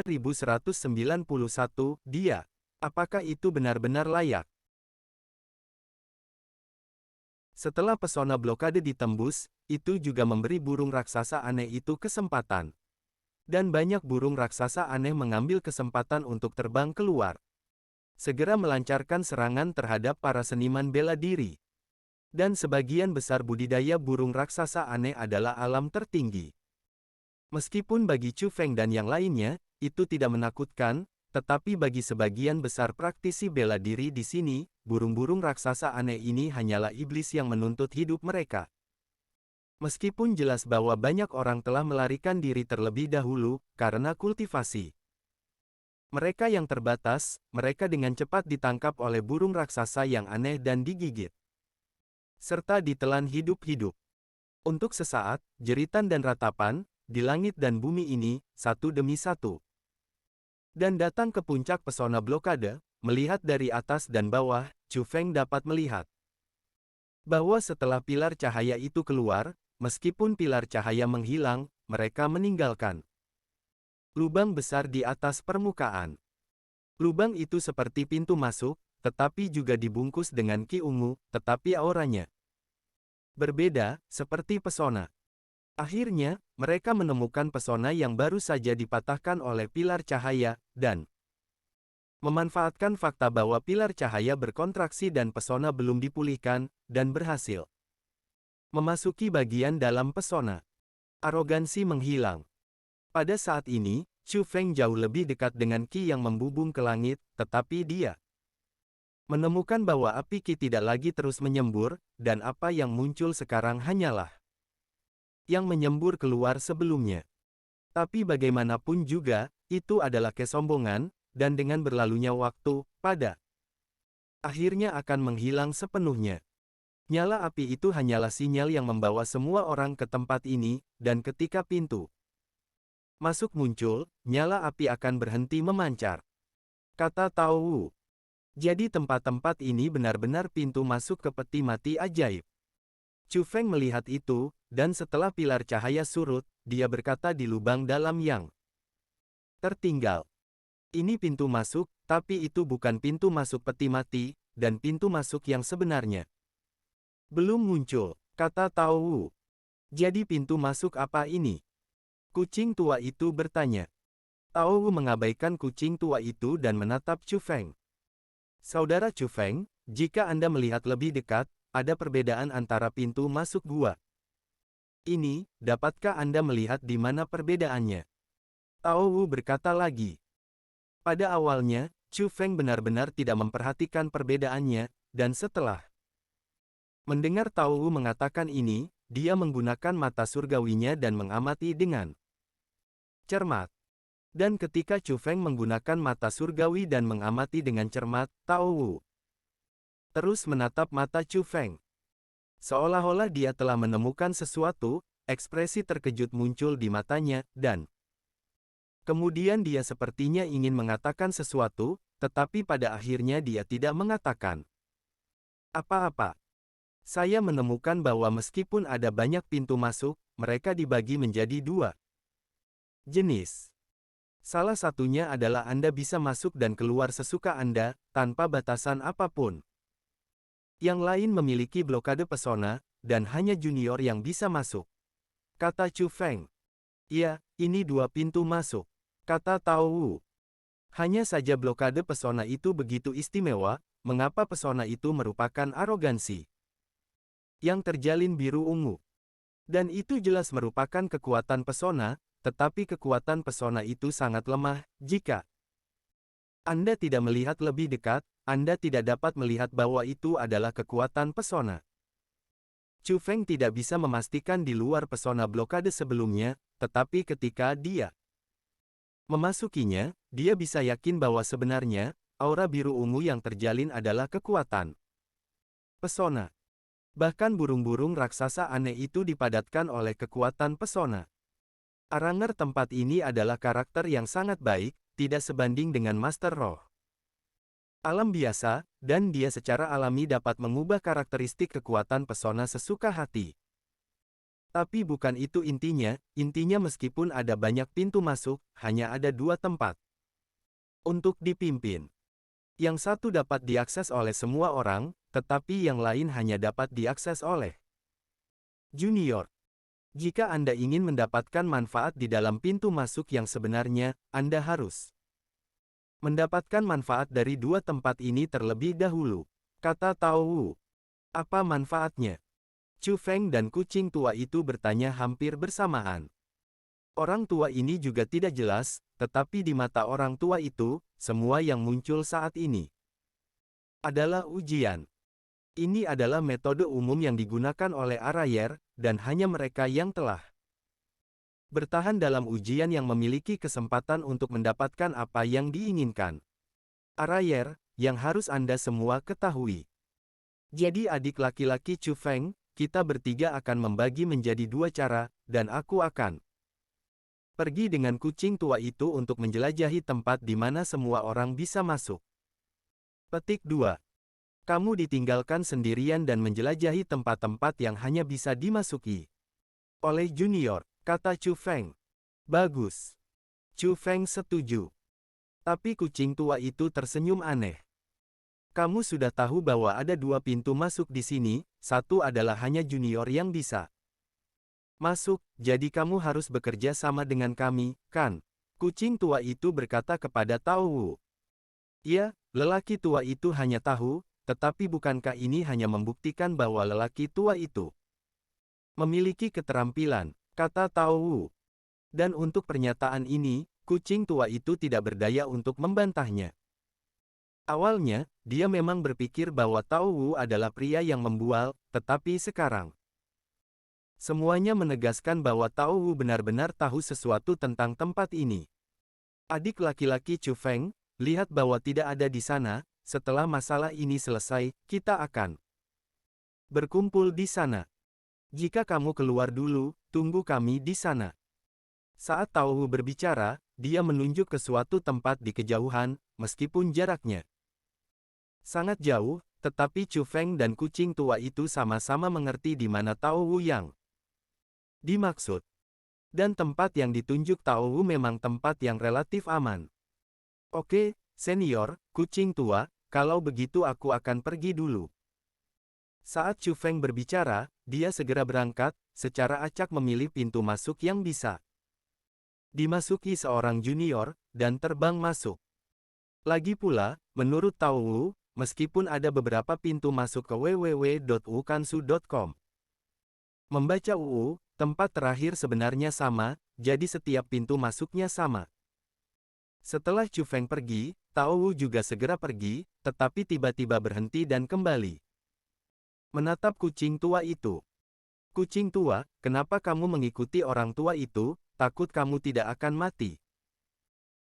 4191, dia. Apakah itu benar-benar layak? Setelah pesona blokade ditembus, itu juga memberi burung raksasa aneh itu kesempatan. Dan banyak burung raksasa aneh mengambil kesempatan untuk terbang keluar. Segera melancarkan serangan terhadap para seniman bela diri. Dan sebagian besar budidaya burung raksasa aneh adalah alam tertinggi. Meskipun bagi Chu Feng dan yang lainnya, itu tidak menakutkan, tetapi bagi sebagian besar praktisi bela diri di sini, burung-burung raksasa aneh ini hanyalah iblis yang menuntut hidup mereka. Meskipun jelas bahwa banyak orang telah melarikan diri terlebih dahulu, karena kultivasi mereka yang terbatas, mereka dengan cepat ditangkap oleh burung raksasa yang aneh dan digigit. Serta ditelan hidup-hidup. Untuk sesaat, jeritan dan ratapan, di langit dan bumi ini, satu demi satu. Dan datang ke puncak pesona blokade, melihat dari atas dan bawah, Chu Feng dapat melihat bahwa setelah pilar cahaya itu keluar, meskipun pilar cahaya menghilang, mereka meninggalkan lubang besar di atas permukaan. Lubang itu seperti pintu masuk, tetapi juga dibungkus dengan ki ungu, tetapi auranya berbeda, seperti pesona. Akhirnya, mereka menemukan pesona yang baru saja dipatahkan oleh pilar cahaya, dan memanfaatkan fakta bahwa pilar cahaya berkontraksi dan pesona belum dipulihkan, dan berhasil memasuki bagian dalam pesona. Arogansi menghilang. Pada saat ini, Chu Feng jauh lebih dekat dengan Qi yang membubung ke langit, tetapi dia menemukan bahwa api Qi tidak lagi terus menyembur, dan apa yang muncul sekarang hanyalah yang menyembur keluar sebelumnya. Tapi bagaimanapun juga, itu adalah kesombongan, dan dengan berlalunya waktu, pada akhirnya akan menghilang sepenuhnya. Nyala api itu hanyalah sinyal yang membawa semua orang ke tempat ini, dan ketika pintu masuk muncul, nyala api akan berhenti memancar. Kata Tao Wu. Jadi tempat-tempat ini benar-benar pintu masuk ke peti mati ajaib. Chu Feng melihat itu, dan setelah pilar cahaya surut, dia berkata di lubang dalam yang tertinggal. Ini pintu masuk, tapi itu bukan pintu masuk peti mati, dan pintu masuk yang sebenarnya belum muncul, kata Tao Wu. Jadi pintu masuk apa ini? Kucing tua itu bertanya. Tao Wu mengabaikan kucing tua itu dan menatap Chu Feng. Saudara Chu Feng, jika Anda melihat lebih dekat, ada perbedaan antara pintu masuk gua ini, dapatkah Anda melihat di mana perbedaannya? Tao Wu berkata lagi. Pada awalnya, Chu Feng benar-benar tidak memperhatikan perbedaannya, dan setelah mendengar Tao Wu mengatakan ini, dia menggunakan mata surgawinya dan mengamati dengan cermat. Dan ketika Chu Feng menggunakan mata surgawi dan mengamati dengan cermat, Tao Wu terus menatap mata Chu Feng. Seolah-olah dia telah menemukan sesuatu, ekspresi terkejut muncul di matanya, dan kemudian dia sepertinya ingin mengatakan sesuatu, tetapi pada akhirnya dia tidak mengatakan apa-apa. Saya menemukan bahwa meskipun ada banyak pintu masuk, mereka dibagi menjadi dua jenis. Salah satunya adalah Anda bisa masuk dan keluar sesuka Anda, tanpa batasan apapun. Yang lain memiliki blokade pesona, dan hanya junior yang bisa masuk. Kata Chu Feng. Ya, ini dua pintu masuk. Kata Tao Wu. Hanya saja blokade pesona itu begitu istimewa, mengapa pesona itu merupakan arogansi yang terjalin biru ungu. Dan itu jelas merupakan kekuatan pesona, tetapi kekuatan pesona itu sangat lemah, jika Anda tidak melihat lebih dekat, Anda tidak dapat melihat bahwa itu adalah kekuatan pesona. Chu Feng tidak bisa memastikan di luar pesona blokade sebelumnya, tetapi ketika dia memasukinya, dia bisa yakin bahwa sebenarnya, aura biru ungu yang terjalin adalah kekuatan pesona. Bahkan burung-burung raksasa aneh itu dipadatkan oleh kekuatan pesona. Aranger tempat ini adalah karakter yang sangat baik, tidak sebanding dengan Master Roh alam biasa, dan dia secara alami dapat mengubah karakteristik kekuatan pesona sesuka hati. Tapi bukan itu intinya meskipun ada banyak pintu masuk, hanya ada dua tempat untuk dipimpin. Yang satu dapat diakses oleh semua orang, tetapi yang lain hanya dapat diakses oleh junior. Jika Anda ingin mendapatkan manfaat di dalam pintu masuk yang sebenarnya, Anda harus mendapatkan manfaat dari dua tempat ini terlebih dahulu. Kata Tao Wu. Apa manfaatnya? Chu Feng dan kucing tua itu bertanya hampir bersamaan. Orang tua ini juga tidak jelas, tetapi di mata orang tua itu, semua yang muncul saat ini adalah ujian. Ini adalah metode umum yang digunakan oleh Arayer, dan hanya mereka yang telah bertahan dalam ujian yang memiliki kesempatan untuk mendapatkan apa yang diinginkan. Arayer, yang harus Anda semua ketahui. Jadi adik laki-laki Chu Feng, kita bertiga akan membagi menjadi dua cara, dan aku akan pergi dengan kucing tua itu untuk menjelajahi tempat di mana semua orang bisa masuk. Petik 2. Kamu ditinggalkan sendirian dan menjelajahi tempat-tempat yang hanya bisa dimasuki oleh junior, kata Chu Feng. Bagus. Chu Feng setuju. Tapi kucing tua itu tersenyum aneh. Kamu sudah tahu bahwa ada dua pintu masuk di sini, satu adalah hanya junior yang bisa masuk, jadi kamu harus bekerja sama dengan kami, kan? Kucing tua itu berkata kepada Tao Wu. Iya, lelaki tua itu hanya tahu, tetapi bukankah ini hanya membuktikan bahwa lelaki tua itu memiliki keterampilan, kata Tao Wu. Dan untuk pernyataan ini, kucing tua itu tidak berdaya untuk membantahnya. Awalnya, dia memang berpikir bahwa Tao Wu adalah pria yang membual, tetapi sekarang semuanya menegaskan bahwa Tao Wu benar-benar tahu sesuatu tentang tempat ini. Adik laki-laki Chu Feng, lihat bahwa tidak ada di sana. Setelah masalah ini selesai, kita akan berkumpul di sana. Jika kamu keluar dulu, tunggu kami di sana. Saat Tao Wu berbicara, dia menunjuk ke suatu tempat di kejauhan, meskipun jaraknya sangat jauh, tetapi Chu Feng dan kucing tua itu sama-sama mengerti di mana Tao Wu yang dimaksud. Dan tempat yang ditunjuk Tao Wu memang tempat yang relatif aman. Oke, senior, kucing tua, kalau begitu aku akan pergi dulu. Saat Chu Feng berbicara, dia segera berangkat, secara acak memilih pintu masuk yang bisa dimasuki seorang junior, dan terbang masuk. Lagi pula, menurut Tao Wu, meskipun ada beberapa pintu masuk ke www.wukansu.com. Membaca UU, tempat terakhir sebenarnya sama, jadi setiap pintu masuknya sama. Setelah Chu Feng pergi, Tao Wu juga segera pergi, tetapi tiba-tiba berhenti dan kembali menatap kucing tua itu. Kucing tua, kenapa kamu mengikuti orang tua itu? Takut kamu tidak akan mati.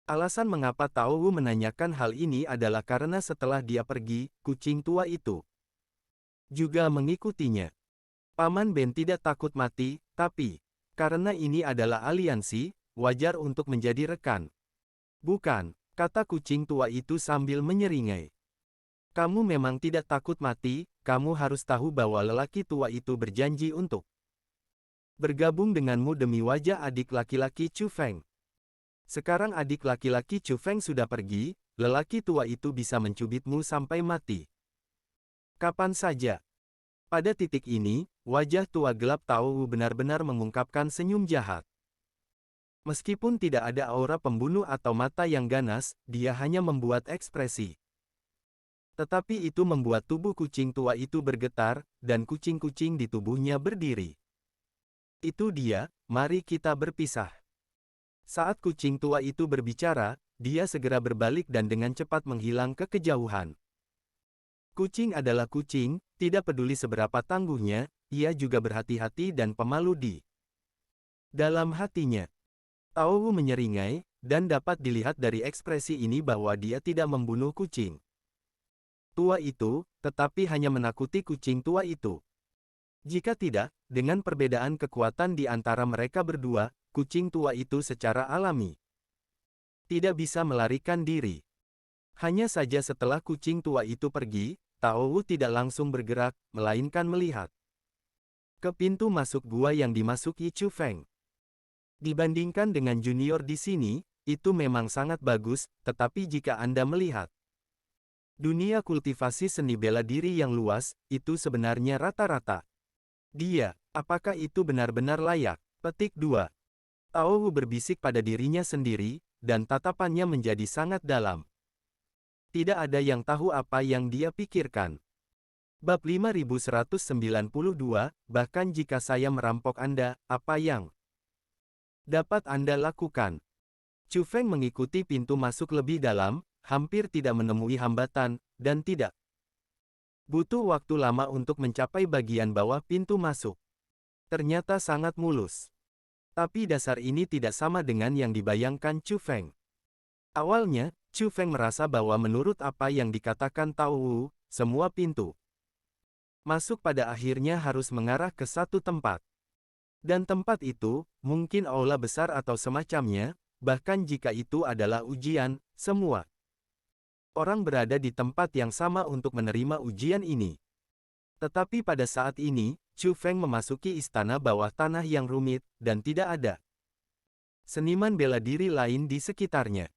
Alasan mengapa Tao Wu menanyakan hal ini adalah karena setelah dia pergi, kucing tua itu juga mengikutinya. Paman Ben tidak takut mati, tapi karena ini adalah aliansi, wajar untuk menjadi rekan. Bukan, kata kucing tua itu sambil menyeringai. Kamu memang tidak takut mati, kamu harus tahu bahwa lelaki tua itu berjanji untuk bergabung denganmu demi wajah adik laki-laki Chu Feng. Sekarang adik laki-laki Chu Feng sudah pergi, lelaki tua itu bisa mencubitmu sampai mati. Kapan saja. Pada titik ini, wajah tua gelap Tao Wu benar-benar mengungkapkan senyum jahat. Meskipun tidak ada aura pembunuh atau mata yang ganas, dia hanya membuat ekspresi. Tetapi itu membuat tubuh kucing tua itu bergetar, dan kucing-kucing di tubuhnya berdiri. Itu dia, mari kita berpisah. Saat kucing tua itu berbicara, dia segera berbalik dan dengan cepat menghilang ke kejauhan. Kucing adalah kucing, tidak peduli seberapa tangguhnya, ia juga berhati-hati dan pemalu di dalam hatinya. Tao Wu menyeringai, dan dapat dilihat dari ekspresi ini bahwa dia tidak membunuh kucing tua itu, tetapi hanya menakuti kucing tua itu. Jika tidak, dengan perbedaan kekuatan di antara mereka berdua, kucing tua itu secara alami tidak bisa melarikan diri. Hanya saja setelah kucing tua itu pergi, Tao Wu tidak langsung bergerak, melainkan melihat ke pintu masuk gua yang dimasuki Chu Feng. Dibandingkan dengan junior di sini, itu memang sangat bagus, tetapi jika Anda melihat dunia kultivasi seni bela diri yang luas, itu sebenarnya rata-rata. Dia, apakah itu benar-benar layak? Petik 2. Tao Wu berbisik pada dirinya sendiri, dan tatapannya menjadi sangat dalam. Tidak ada yang tahu apa yang dia pikirkan. Bab 5192, bahkan jika saya merampok Anda, apa yang dapat Anda lakukan? Chu Feng mengikuti pintu masuk lebih dalam, hampir tidak menemui hambatan, dan tidak butuh waktu lama untuk mencapai bagian bawah pintu masuk. Ternyata sangat mulus. Tapi dasar ini tidak sama dengan yang dibayangkan Chu Feng. Awalnya, Chu Feng merasa bahwa menurut apa yang dikatakan Tao Wu, semua pintu masuk pada akhirnya harus mengarah ke satu tempat. Dan tempat itu, mungkin aula besar atau semacamnya, bahkan jika itu adalah ujian, semua orang berada di tempat yang sama untuk menerima ujian ini. Tetapi pada saat ini, Chu Feng memasuki istana bawah tanah yang rumit, dan tidak ada seniman bela diri lain di sekitarnya.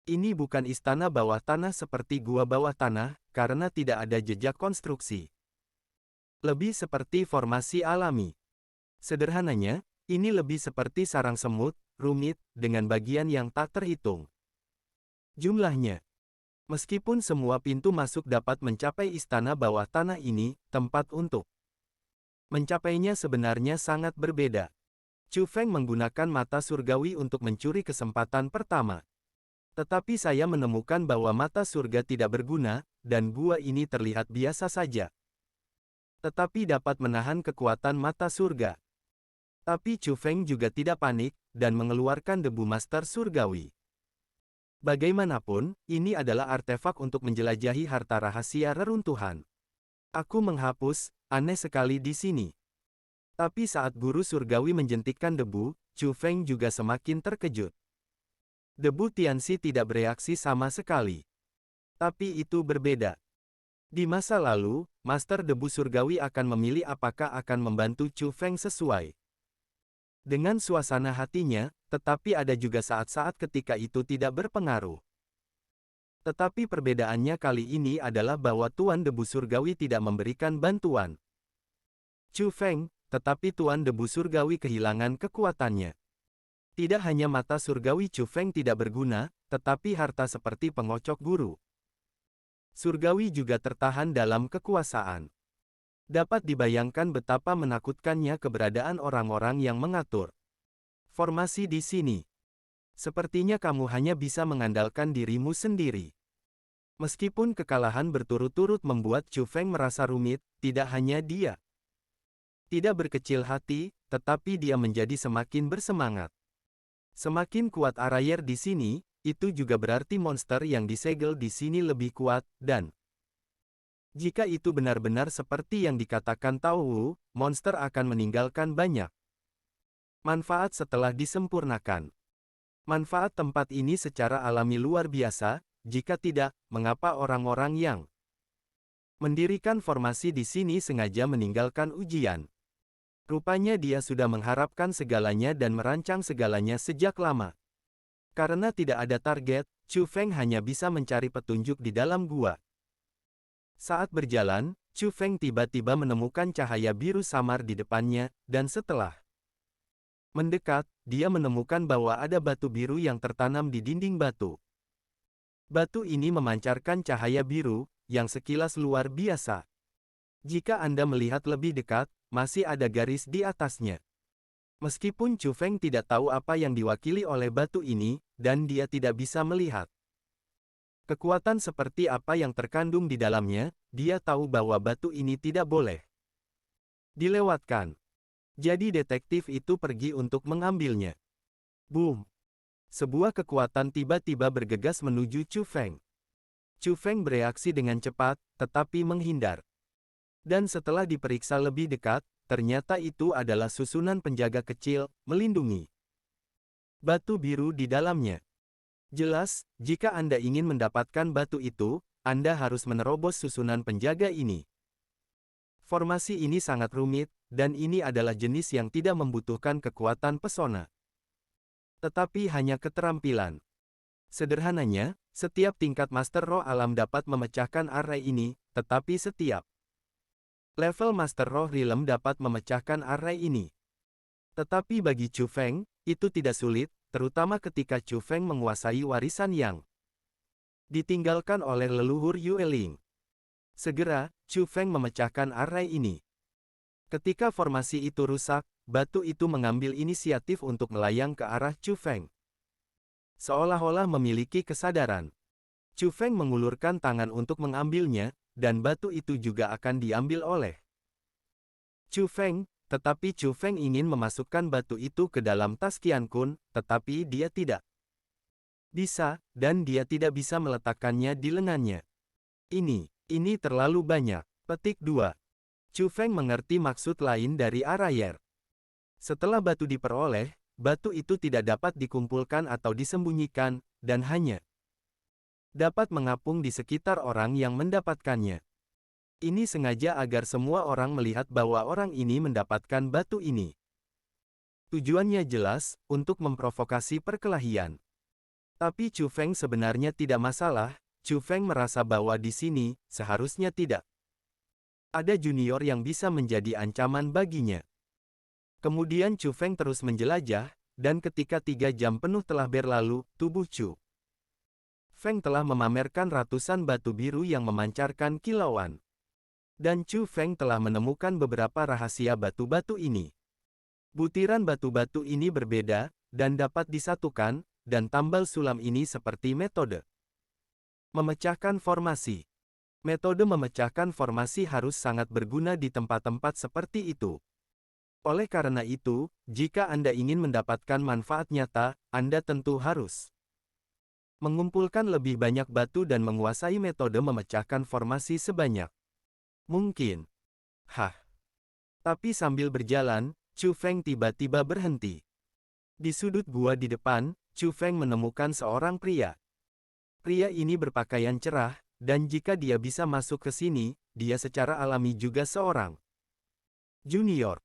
Ini bukan istana bawah tanah seperti gua bawah tanah, karena tidak ada jejak konstruksi. Lebih seperti formasi alami. Sederhananya, ini lebih seperti sarang semut, rumit, dengan bagian yang tak terhitung jumlahnya. Meskipun semua pintu masuk dapat mencapai istana bawah tanah ini, tempat untuk mencapainya sebenarnya sangat berbeda. Chu Feng menggunakan mata surgawi untuk mencuri kesempatan pertama. Tetapi saya menemukan bahwa mata surga tidak berguna, dan gua ini terlihat biasa saja. Tetapi dapat menahan kekuatan mata surga. Tapi Chu Feng juga tidak panik, dan mengeluarkan debu master surgawi. Bagaimanapun, ini adalah artefak untuk menjelajahi harta rahasia reruntuhan. Aku menghapus, aneh sekali di sini. Tapi saat guru surgawi menjentikkan debu, Chu Feng juga semakin terkejut. Debu Tianxi tidak bereaksi sama sekali. Tapi itu berbeda. Di masa lalu, Master Debu Surgawi akan memilih apakah akan membantu Chu Feng sesuai dengan suasana hatinya, tetapi ada juga saat-saat ketika itu tidak berpengaruh. Tetapi perbedaannya kali ini adalah bahwa Tuan Debu Surgawi tidak memberikan bantuan Chu Feng, tetapi Tuan Debu Surgawi kehilangan kekuatannya. Tidak hanya mata surgawi Chu Feng tidak berguna, tetapi harta seperti pengocok guru surgawi juga tertahan dalam kekuasaan. Dapat dibayangkan betapa menakutkannya keberadaan orang-orang yang mengatur formasi di sini. Sepertinya kamu hanya bisa mengandalkan dirimu sendiri. Meskipun kekalahan berturut-turut membuat Chu Feng merasa rumit, tidak hanya dia tidak berkecil hati, tetapi dia menjadi semakin bersemangat. Semakin kuat Arayer di sini, itu juga berarti monster yang disegel di sini lebih kuat, dan jika itu benar-benar seperti yang dikatakan Tao Wu, monster akan meninggalkan banyak manfaat setelah disempurnakan. Manfaat tempat ini secara alami luar biasa, jika tidak, mengapa orang-orang yang mendirikan formasi di sini sengaja meninggalkan ujian? Rupanya dia sudah mengharapkan segalanya dan merancang segalanya sejak lama. Karena tidak ada target, Chu Feng hanya bisa mencari petunjuk di dalam gua. Saat berjalan, Chu Feng tiba-tiba menemukan cahaya biru samar di depannya, dan setelah mendekat, dia menemukan bahwa ada batu biru yang tertanam di dinding batu. Batu ini memancarkan cahaya biru, yang sekilas luar biasa. Jika Anda melihat lebih dekat, masih ada garis di atasnya. Meskipun Chu Feng tidak tahu apa yang diwakili oleh batu ini, dan dia tidak bisa melihat kekuatan seperti apa yang terkandung di dalamnya, dia tahu bahwa batu ini tidak boleh dilewatkan. Jadi detektif itu pergi untuk mengambilnya. Boom! Sebuah kekuatan tiba-tiba bergegas menuju Chu Feng. Chu Feng bereaksi dengan cepat, tetapi menghindar. Dan setelah diperiksa lebih dekat, ternyata itu adalah susunan penjaga kecil, melindungi batu biru di dalamnya. Jelas, jika Anda ingin mendapatkan batu itu, Anda harus menerobos susunan penjaga ini. Formasi ini sangat rumit, dan ini adalah jenis yang tidak membutuhkan kekuatan pesona. Tetapi hanya keterampilan. Sederhananya, setiap tingkat Master Roh Alam dapat memecahkan array ini, tetapi setiap level Master Roh Realm dapat memecahkan array ini. Tetapi bagi Chu Feng, itu tidak sulit, terutama ketika Chu Feng menguasai warisan yang ditinggalkan oleh leluhur Yue Ling. Segera, Chu Feng memecahkan array ini. Ketika formasi itu rusak, batu itu mengambil inisiatif untuk melayang ke arah Chu Feng. Seolah-olah memiliki kesadaran. Chu Feng mengulurkan tangan untuk mengambilnya, dan batu itu juga akan diambil oleh Chu Feng, tetapi Chu Feng ingin memasukkan batu itu ke dalam tas Qian Kun, tetapi dia tidak bisa, dan dia tidak bisa meletakkannya di lengannya. Ini terlalu banyak. Petik 2. Chu Feng mengerti maksud lain dari Arayer. Setelah batu diperoleh, batu itu tidak dapat dikumpulkan atau disembunyikan, dan hanya dapat mengapung di sekitar orang yang mendapatkannya. Ini sengaja agar semua orang melihat bahwa orang ini mendapatkan batu ini. Tujuannya jelas, untuk memprovokasi perkelahian. Tapi Chu Feng sebenarnya tidak masalah. Chu Feng merasa bahwa di sini, seharusnya tidak ada junior yang bisa menjadi ancaman baginya. Kemudian Chu Feng terus menjelajah, dan ketika 3 jam penuh telah berlalu, tubuh Chu Feng telah memamerkan ratusan batu biru yang memancarkan kilauan. Dan Chu Feng telah menemukan beberapa rahasia batu-batu ini. Butiran batu-batu ini berbeda, dan dapat disatukan, dan tambal sulam ini seperti metode memecahkan formasi. Metode memecahkan formasi harus sangat berguna di tempat-tempat seperti itu. Oleh karena itu, jika Anda ingin mendapatkan manfaat nyata, Anda tentu harus mengumpulkan lebih banyak batu dan menguasai metode memecahkan formasi sebanyak mungkin. Tapi sambil berjalan, Chu Feng tiba-tiba berhenti. Di sudut gua di depan, Chu Feng menemukan seorang pria. Pria ini berpakaian cerah, dan jika dia bisa masuk ke sini, dia secara alami juga seorang junior.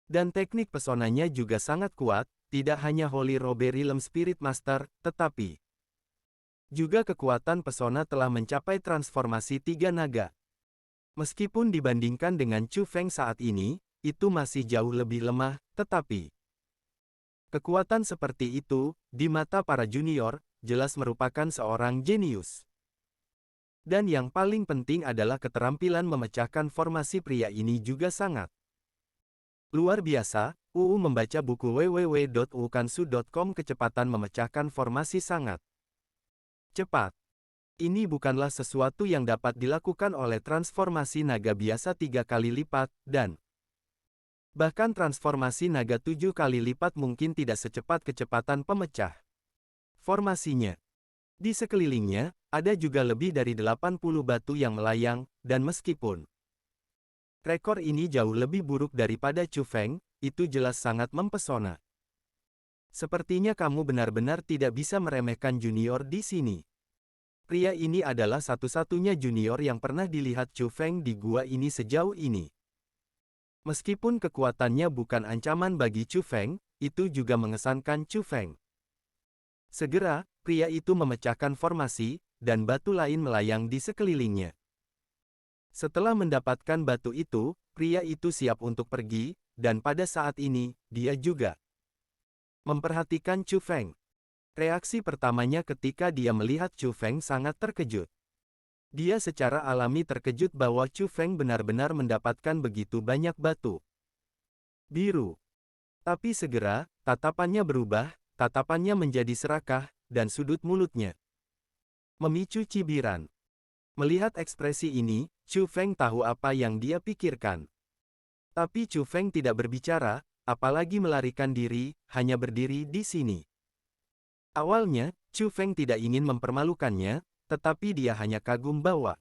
Dan teknik pesonanya juga sangat kuat, tidak hanya Holy Robe Realm Spirit Master, tetapi juga kekuatan pesona telah mencapai transformasi 3 naga. Meskipun dibandingkan dengan Chu Feng saat ini, itu masih jauh lebih lemah, tetapi kekuatan seperti itu, di mata para junior, jelas merupakan seorang jenius. Dan yang paling penting adalah keterampilan memecahkan formasi pria ini juga sangat luar biasa. Membaca buku www.ukansu.com. Kecepatan memecahkan formasi sangat cepat. Ini bukanlah sesuatu yang dapat dilakukan oleh transformasi naga biasa 3 kali lipat, dan bahkan transformasi naga 7 kali lipat mungkin tidak secepat kecepatan pemecah formasinya. Di sekelilingnya, ada juga lebih dari 80 batu yang melayang, dan meskipun rekor ini jauh lebih buruk daripada Chu Feng, itu jelas sangat mempesona. Sepertinya kamu benar-benar tidak bisa meremehkan junior di sini. Pria ini adalah satu-satunya junior yang pernah dilihat Chu Feng di gua ini sejauh ini. Meskipun kekuatannya bukan ancaman bagi Chu Feng, itu juga mengesankan Chu Feng. Segera, pria itu memecahkan formasi, dan batu lain melayang di sekelilingnya. Setelah mendapatkan batu itu, pria itu siap untuk pergi, dan pada saat ini, dia juga memperhatikan Chu Feng. Reaksi pertamanya ketika dia melihat Chu Feng sangat terkejut. Dia secara alami terkejut bahwa Chu Feng benar-benar mendapatkan begitu banyak batu biru. Tapi segera, tatapannya berubah, tatapannya menjadi serakah, dan sudut mulutnya memicu cibiran. Melihat ekspresi ini, Chu Feng tahu apa yang dia pikirkan. Tapi Chu Feng tidak berbicara, apalagi melarikan diri, hanya berdiri di sini. Awalnya, Chu Feng tidak ingin mempermalukannya, tetapi dia hanya kagum bahwa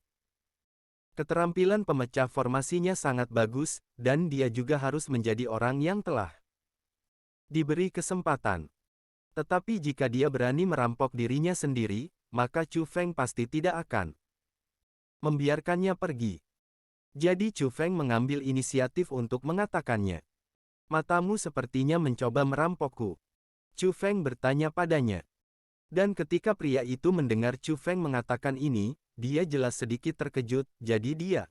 keterampilan pemecah formasinya sangat bagus, dan dia juga harus menjadi orang yang telah diberi kesempatan. Tetapi jika dia berani merampok dirinya sendiri, maka Chu Feng pasti tidak akan membiarkannya pergi. Jadi Chu Feng mengambil inisiatif untuk mengatakannya. Matamu sepertinya mencoba merampokku. Chu Feng bertanya padanya. Dan ketika pria itu mendengar Chu Feng mengatakan ini, dia jelas sedikit terkejut, jadi dia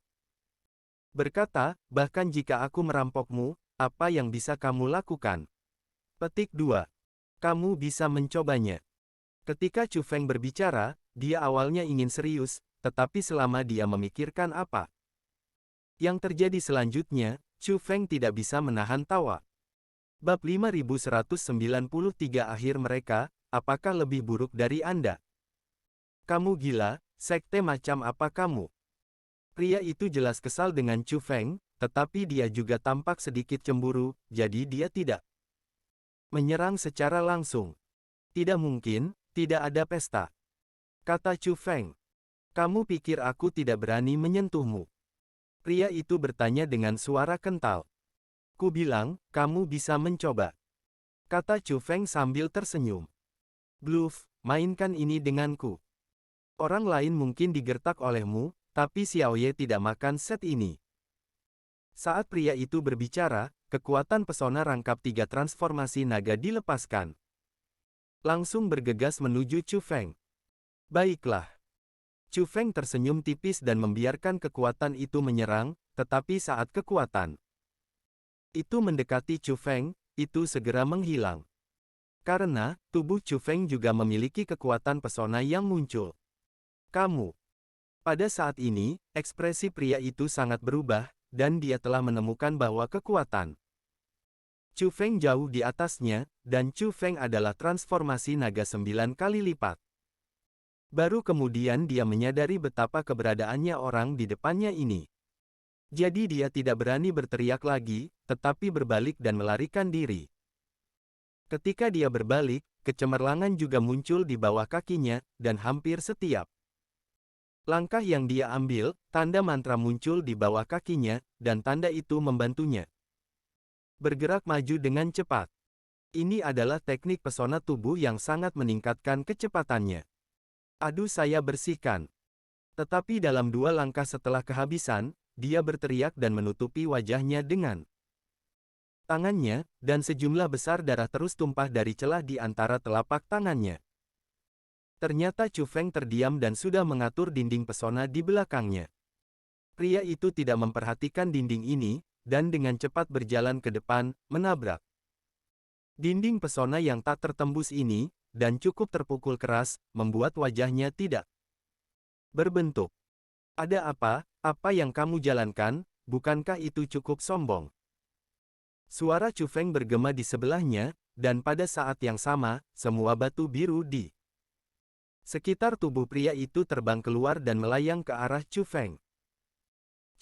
berkata, bahkan jika aku merampokmu, apa yang bisa kamu lakukan? Petik 2. Kamu bisa mencobanya. Ketika Chu Feng berbicara, dia awalnya ingin serius, tetapi selama dia memikirkan apa yang terjadi selanjutnya, Chu Feng tidak bisa menahan tawa. Bab 5193 akhir mereka, apakah lebih buruk dari Anda? Kamu gila, sekte macam apa kamu? Pria itu jelas kesal dengan Chu Feng, tetapi dia juga tampak sedikit cemburu, jadi dia tidak menyerang secara langsung. Tidak mungkin, tidak ada pesta. Kata Chu Feng. Kamu pikir aku tidak berani menyentuhmu? Pria itu bertanya dengan suara kental. Ku bilang, kamu bisa mencoba. Kata Chu Feng sambil tersenyum. Bluff, mainkan ini denganku. Orang lain mungkin digertak olehmu, tapi Xiaoye tidak makan set ini. Saat pria itu berbicara, kekuatan pesona rangkap 3 transformasi naga dilepaskan. Langsung bergegas menuju Chu Feng. Baiklah. Chu Feng tersenyum tipis dan membiarkan kekuatan itu menyerang, tetapi saat kekuatan itu mendekati Chu Feng, itu segera menghilang. Karena, tubuh Chu Feng juga memiliki kekuatan pesona yang muncul. Kamu. Pada saat ini, ekspresi pria itu sangat berubah, dan dia telah menemukan bahwa kekuatan Chu Feng jauh di atasnya, dan Chu Feng adalah transformasi naga 9 kali lipat. Baru kemudian dia menyadari betapa keberadaannya orang di depannya ini. Jadi dia tidak berani berteriak lagi, tetapi berbalik dan melarikan diri. Ketika dia berbalik, kecemerlangan juga muncul di bawah kakinya, dan hampir setiap langkah yang dia ambil, tanda mantra muncul di bawah kakinya, dan tanda itu membantunya bergerak maju dengan cepat. Ini adalah teknik pesona tubuh yang sangat meningkatkan kecepatannya. Aduh, saya bersihkan. Tetapi dalam 2 langkah setelah kehabisan, dia berteriak dan menutupi wajahnya dengan tangannya, dan sejumlah besar darah terus tumpah dari celah di antara telapak tangannya. Ternyata Chu Feng terdiam dan sudah mengatur dinding pesona di belakangnya. Pria itu tidak memperhatikan dinding ini, dan dengan cepat berjalan ke depan, menabrak dinding pesona yang tak tertembus ini, dan cukup terpukul keras, membuat wajahnya tidak berbentuk. Ada apa? Apa yang kamu jalankan? Bukankah itu cukup sombong? Suara Chu Feng bergema di sebelahnya, dan pada saat yang sama, semua batu biru di sekitar tubuh pria itu terbang keluar dan melayang ke arah Chu Feng.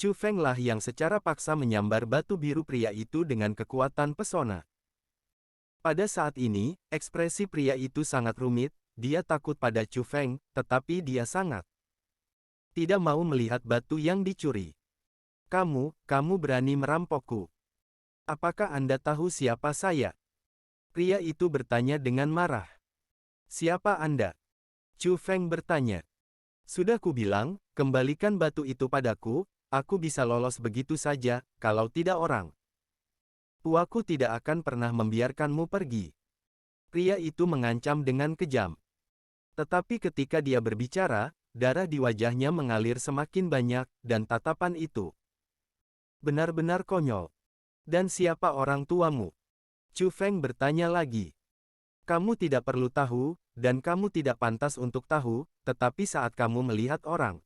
Chu Feng lah yang secara paksa menyambar batu biru pria itu dengan kekuatan pesona. Pada saat ini, ekspresi pria itu sangat rumit, dia takut pada Chu Feng, tetapi dia sangat tidak mau melihat batu yang dicuri. Kamu berani merampokku. Apakah Anda tahu siapa saya? Pria itu bertanya dengan marah. Siapa Anda? Chu Feng bertanya. Sudah kubilang, kembalikan batu itu padaku, aku bisa lolos begitu saja, kalau tidak orang tuaku tidak akan pernah membiarkanmu pergi. Pria itu mengancam dengan kejam. Tetapi ketika dia berbicara, darah di wajahnya mengalir semakin banyak, dan tatapan itu benar-benar konyol. Dan siapa orang tuamu? Chu Feng bertanya lagi. Kamu tidak perlu tahu, dan kamu tidak pantas untuk tahu, tetapi saat kamu melihat orang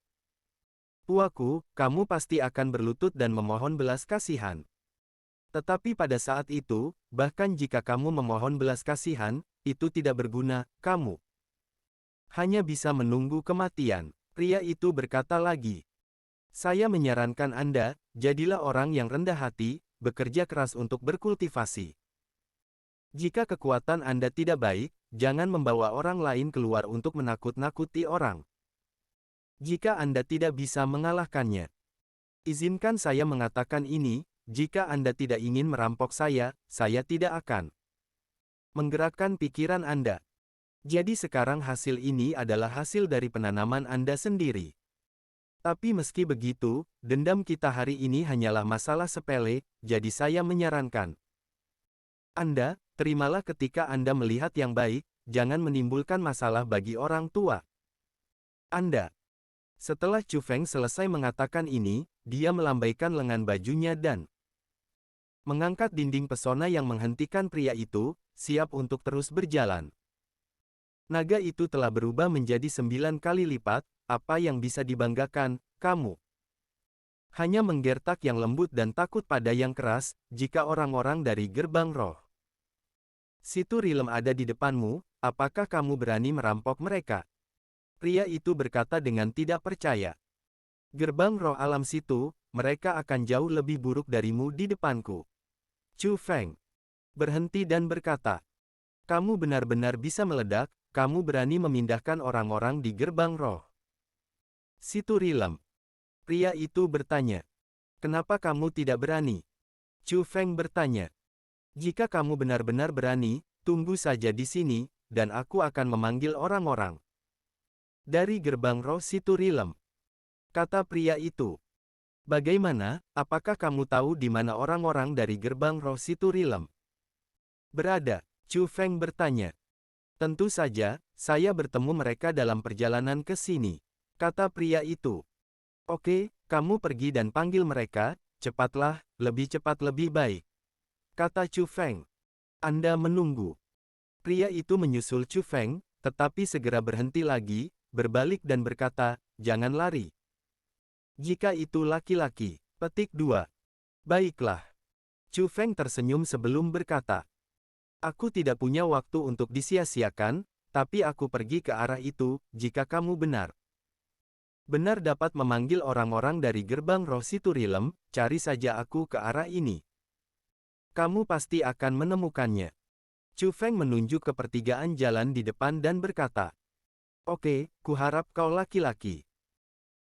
tuaku, kamu pasti akan berlutut dan memohon belas kasihan. Tetapi pada saat itu, bahkan jika kamu memohon belas kasihan, itu tidak berguna, kamu hanya bisa menunggu kematian. Pria itu berkata lagi. Saya menyarankan Anda, jadilah orang yang rendah hati, bekerja keras untuk berkultivasi. Jika kekuatan Anda tidak baik, jangan membawa orang lain keluar untuk menakut-nakuti orang. Jika Anda tidak bisa mengalahkannya, izinkan saya mengatakan ini, jika Anda tidak ingin merampok saya tidak akan menggerakkan pikiran Anda. Jadi sekarang hasil ini adalah hasil dari penanaman Anda sendiri. Tapi meski begitu, dendam kita hari ini hanyalah masalah sepele, jadi saya menyarankan. Anda, terimalah ketika Anda melihat yang baik, jangan menimbulkan masalah bagi orang tua. Anda. Setelah Chu Feng selesai mengatakan ini, dia melambaikan lengan bajunya dan mengangkat dinding pesona yang menghentikan pria itu, siap untuk terus berjalan. Naga itu telah berubah menjadi 9 kali lipat, apa yang bisa dibanggakan, kamu. Hanya menggertak yang lembut dan takut pada yang keras, jika orang-orang dari gerbang roh Situ Rilem ada di depanmu, apakah kamu berani merampok mereka? Pria itu berkata dengan tidak percaya. Gerbang roh alam situ, mereka akan jauh lebih buruk darimu di depanku. Chu Feng berhenti dan berkata, kamu benar-benar bisa meledak, kamu berani memindahkan orang-orang di gerbang roh Situ Rilem. Pria itu bertanya, kenapa kamu tidak berani? Chu Feng bertanya, jika kamu benar-benar berani, tunggu saja di sini, dan aku akan memanggil orang-orang dari gerbang roh Situ Rilem. Kata pria itu. Bagaimana, apakah kamu tahu di mana orang-orang dari gerbang roh Situ Rilem berada? Chu Feng bertanya. Tentu saja, saya bertemu mereka dalam perjalanan ke sini. Kata pria itu. Oke, kamu pergi dan panggil mereka, cepatlah, lebih cepat lebih baik. Kata Chu Feng. Anda menunggu. Pria itu menyusul Chu Feng, tetapi segera berhenti lagi, berbalik dan berkata, jangan lari. Jika itu laki-laki. Petik 2. Baiklah. Chu Feng tersenyum sebelum berkata. Aku tidak punya waktu untuk disia-siakan, tapi aku pergi ke arah itu, jika kamu benar. Benar dapat memanggil orang-orang dari gerbang roh Situ Rilem, cari saja aku ke arah ini. Kamu pasti akan menemukannya. Chu Feng menunjuk ke pertigaan jalan di depan dan berkata. Oke, kuharap kau laki-laki.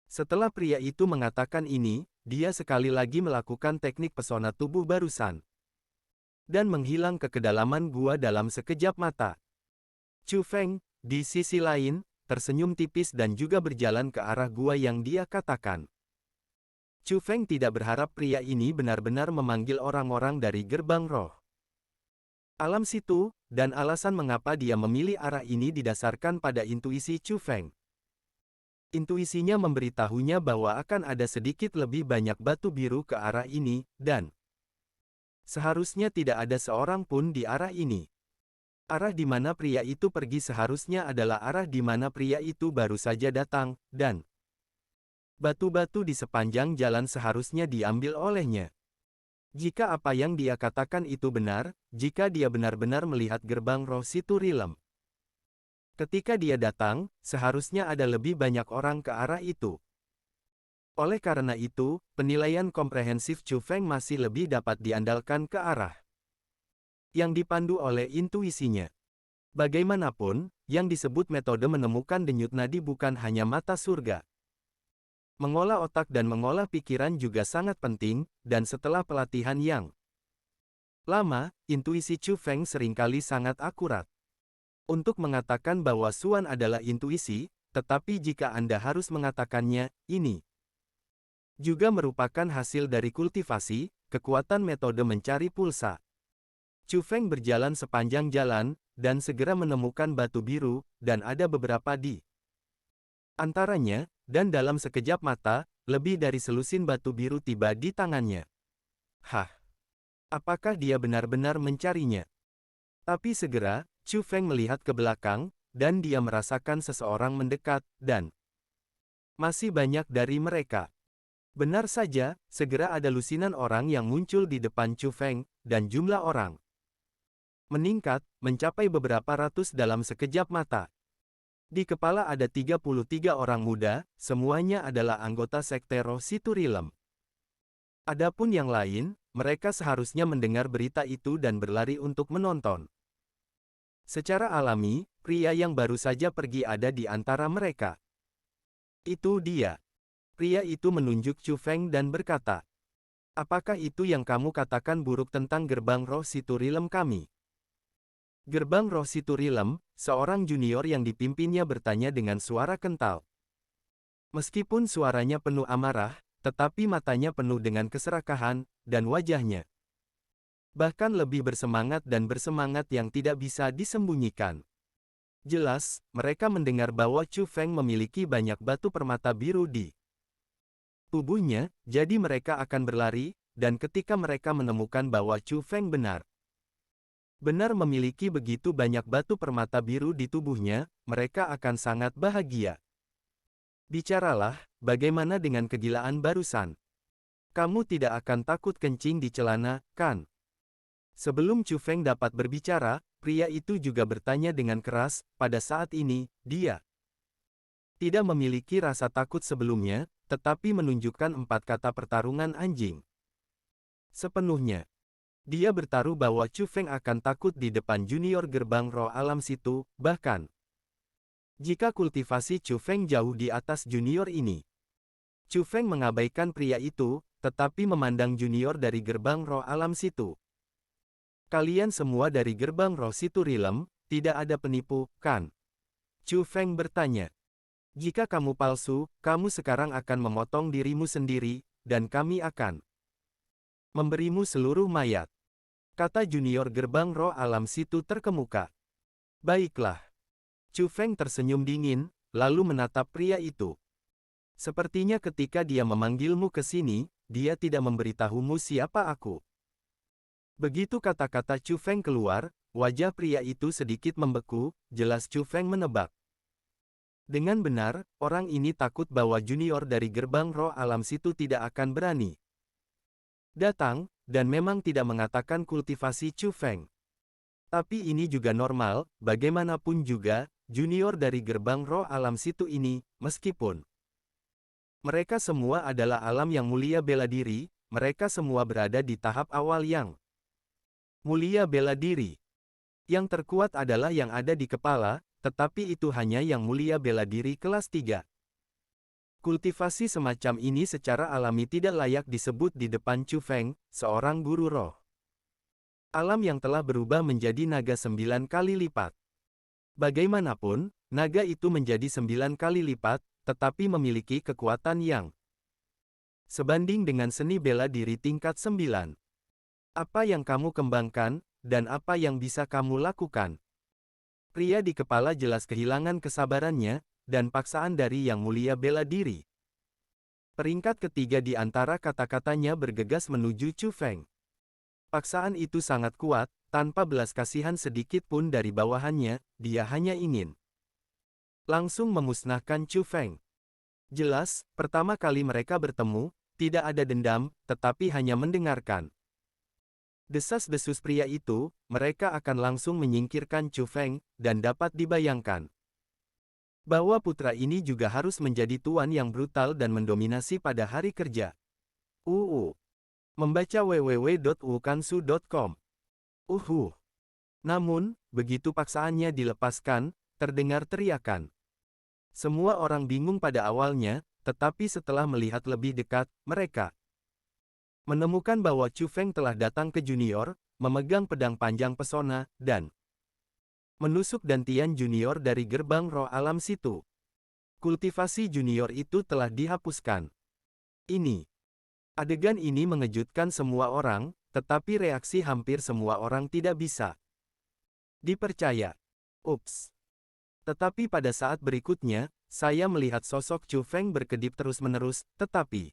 Setelah pria itu mengatakan ini, dia sekali lagi melakukan teknik pesona tubuh barusan. Dan menghilang ke kedalaman gua dalam sekejap mata. Chu Feng, di sisi lain, tersenyum tipis dan juga berjalan ke arah gua yang dia katakan. Chu Feng tidak berharap pria ini benar-benar memanggil orang-orang dari gerbang roh alam situ, dan alasan mengapa dia memilih arah ini didasarkan pada intuisi Chu Feng. Intuisinya memberitahunya bahwa akan ada sedikit lebih banyak batu biru ke arah ini, dan seharusnya tidak ada seorang pun di arah ini. Arah di mana pria itu pergi seharusnya adalah arah di mana pria itu baru saja datang, dan batu-batu di sepanjang jalan seharusnya diambil olehnya. Jika apa yang dia katakan itu benar, jika dia benar-benar melihat gerbang roh Situ Rilem. Ketika dia datang, seharusnya ada lebih banyak orang ke arah itu. Oleh karena itu, penilaian komprehensif Chu Feng masih lebih dapat diandalkan ke arah yang dipandu oleh intuisinya. Bagaimanapun, yang disebut metode menemukan denyut nadi bukan hanya mata surga. Mengolah otak dan mengolah pikiran juga sangat penting, dan setelah pelatihan yang lama, intuisi Chu Feng seringkali sangat akurat. Untuk mengatakan bahwa Suan adalah intuisi, tetapi jika Anda harus mengatakannya, ini juga merupakan hasil dari kultivasi, kekuatan metode mencari pulsa. Chu Feng berjalan sepanjang jalan, dan segera menemukan batu biru, dan ada beberapa di antaranya, dan dalam sekejap mata, lebih dari selusin batu biru tiba di tangannya. Hah! Apakah dia benar-benar mencarinya? Tapi segera, Chu Feng melihat ke belakang, dan dia merasakan seseorang mendekat, dan masih banyak dari mereka. Benar saja, segera ada lusinan orang yang muncul di depan Chu Feng, dan jumlah orang meningkat, mencapai beberapa ratus dalam sekejap mata. Di kepala ada 33 orang muda, semuanya adalah anggota sekte roh Situ Rilem. Adapun yang lain, mereka seharusnya mendengar berita itu dan berlari untuk menonton. Secara alami, pria yang baru saja pergi ada di antara mereka. Itu dia. Pria itu menunjuk Chu Feng dan berkata, apakah itu yang kamu katakan buruk tentang gerbang roh Situ Rilem kami? Gerbang roh Situ Rilem, seorang junior yang dipimpinnya bertanya dengan suara kental. Meskipun suaranya penuh amarah, tetapi matanya penuh dengan keserakahan, dan wajahnya bahkan lebih bersemangat dan bersemangat yang tidak bisa disembunyikan. Jelas, mereka mendengar bahwa Chu Feng memiliki banyak batu permata biru di tubuhnya, jadi mereka akan berlari, dan ketika mereka menemukan bahwa Chu Feng benar memiliki begitu banyak batu permata biru di tubuhnya, mereka akan sangat bahagia. Bicaralah, bagaimana dengan kegilaan barusan? Kamu tidak akan takut kencing di celana, kan? Sebelum Chu Feng dapat berbicara, pria itu juga bertanya dengan keras. Pada saat ini, dia tidak memiliki rasa takut sebelumnya, tetapi menunjukkan 4 kata pertarungan anjing. Sepenuhnya, dia bertaruh bahwa Chu Feng akan takut di depan junior gerbang roh alam situ, bahkan jika kultivasi Chu Feng jauh di atas junior ini. Chu Feng mengabaikan pria itu, tetapi memandang junior dari gerbang roh alam situ. Kalian semua dari gerbang roh situ Rilem, tidak ada penipu, kan? Chu Feng bertanya. Jika kamu palsu, kamu sekarang akan memotong dirimu sendiri, dan kami akan memberimu seluruh mayat. Kata junior gerbang roh alam situ terkemuka. Baiklah. Chu Feng tersenyum dingin, lalu menatap pria itu. Sepertinya ketika dia memanggilmu ke sini, dia tidak memberitahumu siapa aku. Begitu kata-kata Chu Feng keluar, wajah pria itu sedikit membeku, jelas Chu Feng menebak. Dengan benar, orang ini takut bahwa junior dari gerbang roh alam situ tidak akan berani datang, dan memang tidak mengatakan kultivasi Chu Feng. Tapi ini juga normal, bagaimanapun juga, junior dari gerbang roh alam situ ini, meskipun mereka semua adalah alam yang mulia bela diri, mereka semua berada di tahap awal yang mulia bela diri. Yang terkuat adalah yang ada di kepala, tetapi itu hanya yang mulia bela diri kelas 3. Kultivasi semacam ini secara alami tidak layak disebut di depan Chu Feng, seorang guru roh alam yang telah berubah menjadi naga 9 kali lipat. Bagaimanapun, naga itu menjadi 9 kali lipat, tetapi memiliki kekuatan yang sebanding dengan seni bela diri tingkat 9. Apa yang kamu kembangkan, dan apa yang bisa kamu lakukan? Pria di kepala jelas kehilangan kesabarannya, dan paksaan dari yang mulia bela diri. Peringkat ketiga di antara kata-katanya bergegas menuju Chu Feng. Paksaan itu sangat kuat, tanpa belas kasihan sedikit pun dari bawahannya, dia hanya ingin langsung memusnahkan Chu Feng. Jelas, pertama kali mereka bertemu, tidak ada dendam, tetapi hanya mendengarkan desas-desus pria itu, mereka akan langsung menyingkirkan Chu Feng, dan dapat dibayangkan bahwa putra ini juga harus menjadi tuan yang brutal dan mendominasi pada hari kerja. Membaca www.wukansu.com. Namun, begitu paksaannya dilepaskan, terdengar teriakan. Semua orang bingung pada awalnya, tetapi setelah melihat lebih dekat, mereka menemukan bahwa Chu Feng telah datang ke junior, memegang pedang panjang pesona, dan menusuk dantian junior dari gerbang roh alam situ. Kultivasi junior itu telah dihapuskan. Adegan ini mengejutkan semua orang, tetapi reaksi hampir semua orang tidak bisa dipercaya. Ups. Tetapi pada saat berikutnya, saya melihat sosok Chu Feng berkedip terus-menerus, tetapi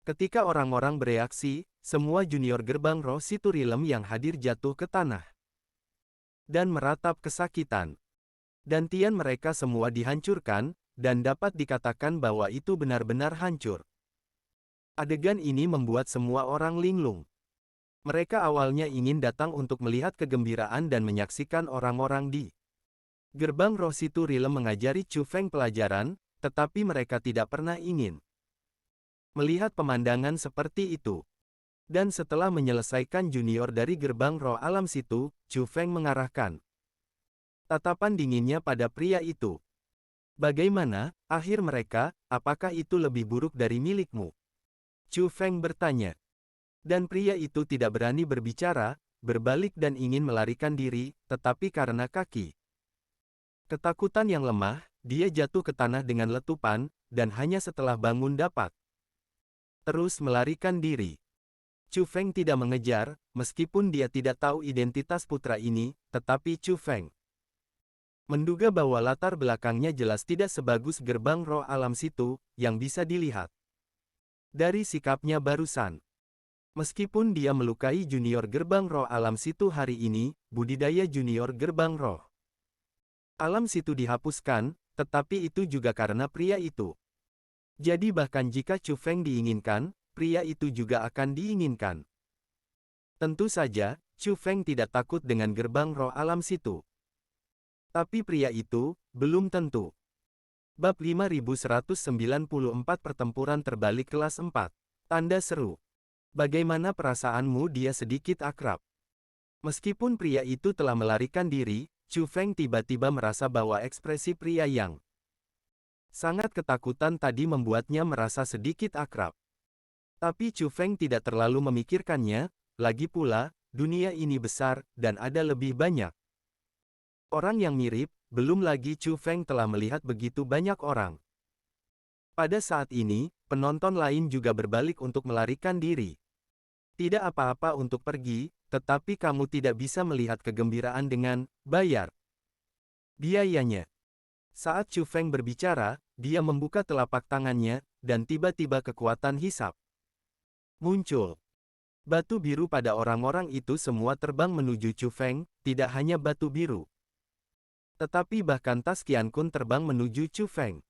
ketika orang-orang bereaksi, semua junior gerbang roh situ Rilem yang hadir jatuh ke tanah dan meratap kesakitan. Dantian mereka semua dihancurkan, dan dapat dikatakan bahwa itu benar-benar hancur. Adegan ini membuat semua orang linglung. Mereka awalnya ingin datang untuk melihat kegembiraan dan menyaksikan orang-orang di gerbang roh situ Rilem mengajari Chu Feng pelajaran, tetapi mereka tidak pernah ingin melihat pemandangan seperti itu. Dan setelah menyelesaikan junior dari gerbang roh alam situ, Chu Feng mengarahkan tatapan dinginnya pada pria itu. Bagaimana, akhir mereka, apakah itu lebih buruk dari milikmu? Chu Feng bertanya. Dan pria itu tidak berani berbicara, berbalik dan ingin melarikan diri, tetapi karena kaki ketakutan yang lemah, dia jatuh ke tanah dengan letupan, dan hanya setelah bangun dapat terus melarikan diri. Chu Feng tidak mengejar, meskipun dia tidak tahu identitas putra ini, tetapi Chu Feng menduga bahwa latar belakangnya jelas tidak sebagus gerbang roh alam situ, yang bisa dilihat dari sikapnya barusan. Meskipun dia melukai junior gerbang roh alam situ hari ini, budidaya junior gerbang roh alam situ dihapuskan, tetapi itu juga karena pria itu. Jadi bahkan jika Chu Feng diinginkan, pria itu juga akan diinginkan. Tentu saja, Chu Feng tidak takut dengan gerbang roh alam situ. Tapi pria itu, belum tentu. Bab 5194 Pertempuran Terbalik Kelas 4. Tanda seru. Bagaimana perasaanmu? Dia sedikit akrab. Meskipun pria itu telah melarikan diri, Chu Feng tiba-tiba merasa bahwa ekspresi pria yang sangat ketakutan tadi membuatnya merasa sedikit akrab. Tapi Chu Feng tidak terlalu memikirkannya, lagi pula, dunia ini besar, dan ada lebih banyak orang yang mirip, belum lagi Chu Feng telah melihat begitu banyak orang. Pada saat ini, penonton lain juga berbalik untuk melarikan diri. Tidak apa-apa untuk pergi, tetapi kamu tidak bisa melihat kegembiraan dengan bayar biayanya. Saat Chu Feng berbicara, dia membuka telapak tangannya, dan tiba-tiba kekuatan hisap muncul. Batu biru pada orang-orang itu semua terbang menuju Chu Feng, tidak hanya batu biru. Tetapi bahkan tas Qiankun terbang menuju Chu Feng.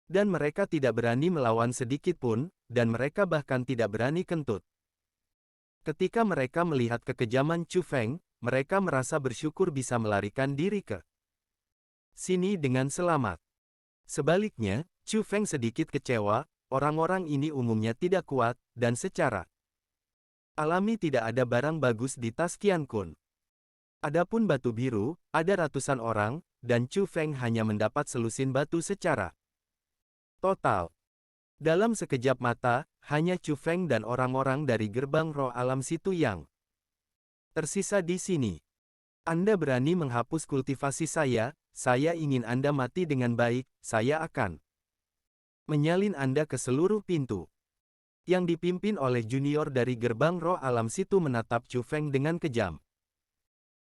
Dan mereka tidak berani melawan sedikit pun, dan mereka bahkan tidak berani kentut. Ketika mereka melihat kekejaman Chu Feng, mereka merasa bersyukur bisa melarikan diri ke sini dengan selamat. Sebaliknya, Chu Feng sedikit kecewa, orang-orang ini umumnya tidak kuat, dan secara alami tidak ada barang bagus di tas Qiankun. Adapun batu biru, ada ratusan orang, dan Chu Feng hanya mendapat selusin batu secara total. Dalam sekejap mata, hanya Chu Feng dan orang-orang dari gerbang roh alam situ yang tersisa di sini. Anda berani menghapus kultivasi saya ingin Anda mati dengan baik, saya akan menyalin Anda ke seluruh pintu. Yang dipimpin oleh junior dari gerbang roh alam situ menatap Chu Feng dengan kejam.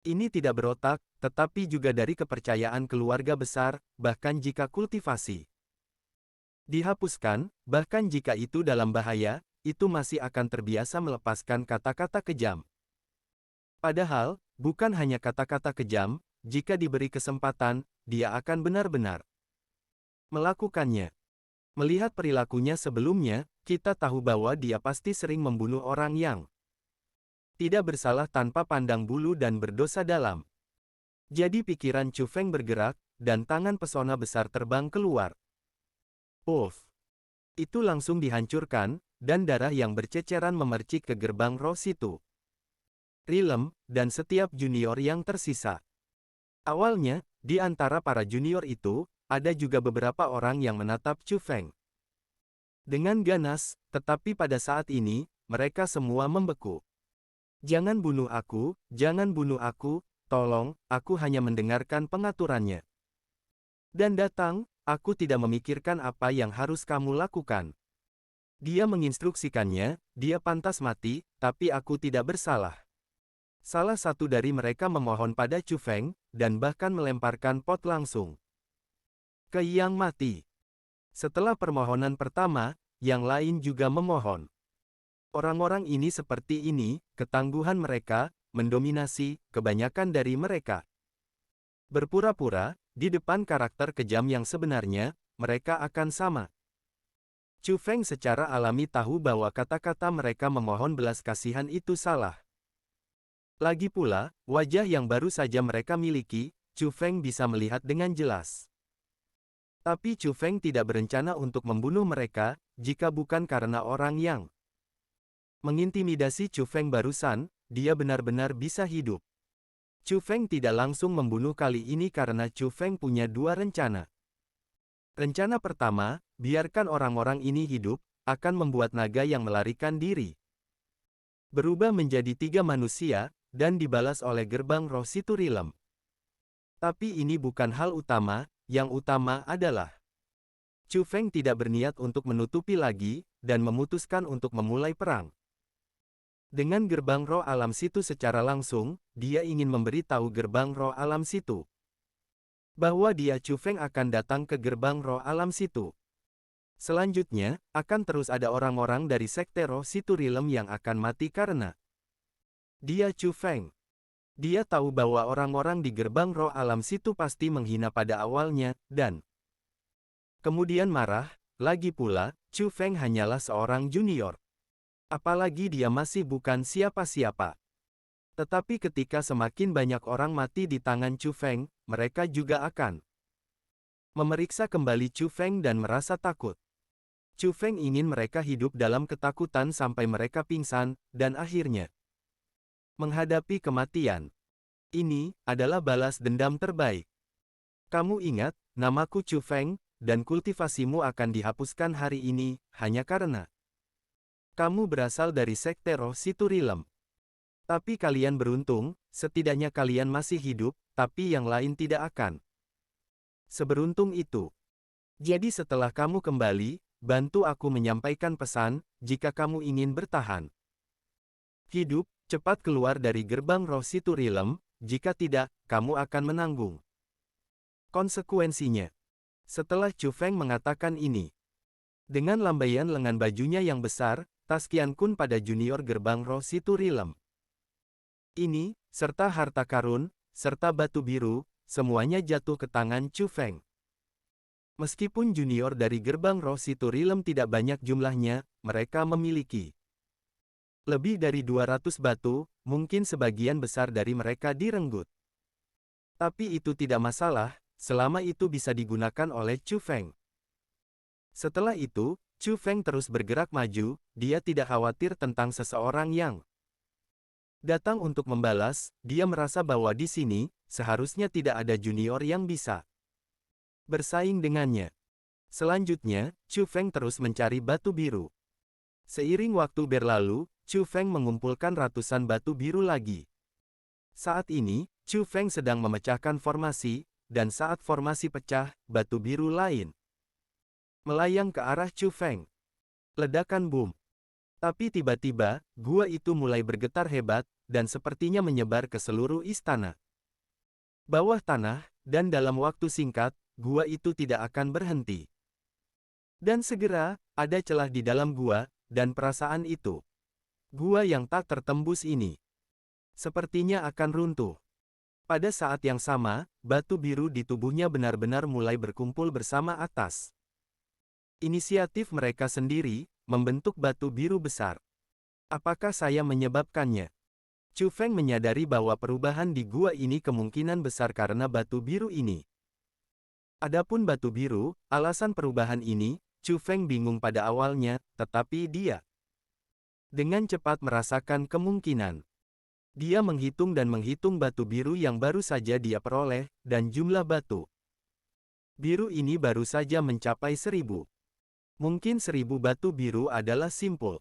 Ini tidak berotak, tetapi juga dari kepercayaan keluarga besar, bahkan jika kultivasi dihapuskan, bahkan jika itu dalam bahaya, itu masih akan terbiasa melepaskan kata-kata kejam. Padahal, bukan hanya kata-kata kejam, jika diberi kesempatan, dia akan benar-benar melakukannya. Melihat perilakunya sebelumnya, kita tahu bahwa dia pasti sering membunuh orang yang tidak bersalah tanpa pandang bulu dan berdosa dalam. Jadi pikiran Chu Feng bergerak, dan tangan pesona besar terbang keluar. Puff! Itu langsung dihancurkan, dan darah yang berceceran memercik ke gerbang roh situ. Rilem, dan setiap junior yang tersisa. Awalnya, di antara para junior itu, ada juga beberapa orang yang menatap Chu Feng dengan ganas, tetapi pada saat ini, mereka semua membeku. Jangan bunuh aku, tolong, aku hanya mendengarkan pengaturannya. Dan datang, aku tidak memikirkan apa yang harus kamu lakukan. Dia menginstruksikannya, dia pantas mati, tapi aku tidak bersalah. Salah satu dari mereka memohon pada Chu Feng, dan bahkan melemparkan pot langsung ke Yang Mati. Setelah permohonan pertama, yang lain juga memohon. Orang-orang ini seperti ini, ketangguhan mereka, mendominasi, kebanyakan dari mereka berpura-pura, di depan karakter kejam yang sebenarnya, mereka akan sama. Chu Feng secara alami tahu bahwa kata-kata mereka memohon belas kasihan itu salah. Lagi pula, wajah yang baru saja mereka miliki, Chu Feng bisa melihat dengan jelas. Tapi Chu Feng tidak berencana untuk membunuh mereka, jika bukan karena orang yang mengintimidasi Chu Feng barusan, dia benar-benar bisa hidup. Chu Feng tidak langsung membunuh kali ini karena Chu Feng punya dua rencana. Rencana pertama, biarkan orang-orang ini hidup, akan membuat naga yang melarikan diri berubah menjadi 3 manusia, dan dibalas oleh gerbang roh situ Rilem. Tapi ini bukan hal utama, yang utama adalah Chu Feng tidak berniat untuk menutupi lagi, dan memutuskan untuk memulai perang. Dengan gerbang roh alam situ secara langsung, dia ingin memberi tahu gerbang roh alam situ bahwa dia Chu Feng akan datang ke gerbang roh alam situ. Selanjutnya, akan terus ada orang-orang dari sekte roh situ Rilem yang akan mati karena dia Chu Feng. Dia tahu bahwa orang-orang di gerbang roh alam situ pasti menghina pada awalnya, dan kemudian marah. Lagi pula, Chu Feng hanyalah seorang junior. Apalagi dia masih bukan siapa-siapa. Tetapi ketika semakin banyak orang mati di tangan Chu Feng, mereka juga akan memeriksa kembali Chu Feng dan merasa takut. Chu Feng ingin mereka hidup dalam ketakutan sampai mereka pingsan, dan akhirnya menghadapi kematian. Ini adalah balas dendam terbaik. Kamu ingat, namaku Chu Feng, dan kultivasimu akan dihapuskan hari ini, hanya karena kamu berasal dari sekte roh situ Rilem. Tapi kalian beruntung, setidaknya kalian masih hidup, tapi yang lain tidak akan seberuntung itu. Jadi setelah kamu kembali, bantu aku menyampaikan pesan, jika kamu ingin bertahan hidup, cepat keluar dari gerbang roh situ Rilem, jika tidak, kamu akan menanggung konsekuensinya. Setelah Chu Feng mengatakan ini, dengan lambaian lengan bajunya yang besar, tas Qian Kun pada junior gerbang roh situ Rilem ini, serta harta karun, serta batu biru, semuanya jatuh ke tangan Chu Feng. Meskipun junior dari gerbang roh situ Rilem tidak banyak jumlahnya, mereka memiliki lebih dari 200 batu, mungkin sebagian besar dari mereka direnggut. Tapi itu tidak masalah, selama itu bisa digunakan oleh Chu Feng. Setelah itu, Chu Feng terus bergerak maju, dia tidak khawatir tentang seseorang yang datang untuk membalas, dia merasa bahwa di sini, seharusnya tidak ada junior yang bisa bersaing dengannya. Selanjutnya, Chu Feng terus mencari batu biru. Seiring waktu berlalu, Chu Feng mengumpulkan ratusan batu biru lagi. Saat ini, Chu Feng sedang memecahkan formasi, dan saat formasi pecah, batu biru lain melayang ke arah Chu Feng. Ledakan boom. Tapi tiba-tiba, gua itu mulai bergetar hebat, dan sepertinya menyebar ke seluruh istana. Bawah tanah, dan dalam waktu singkat, gua itu tidak akan berhenti. Dan segera, ada celah di dalam gua, dan perasaan itu. Gua yang tak tertembus ini sepertinya akan runtuh. Pada saat yang sama, batu biru di tubuhnya benar-benar mulai berkumpul bersama atas inisiatif mereka sendiri, membentuk batu biru besar. Apakah saya menyebabkannya? Chu Feng menyadari bahwa perubahan di gua ini kemungkinan besar karena batu biru ini. Adapun batu biru, alasan perubahan ini, Chu Feng bingung pada awalnya, tetapi dia dengan cepat merasakan kemungkinan. Dia menghitung dan menghitung batu biru yang baru saja dia peroleh, dan jumlah batu biru ini baru saja mencapai 1000. Mungkin 1000 batu biru adalah simpul.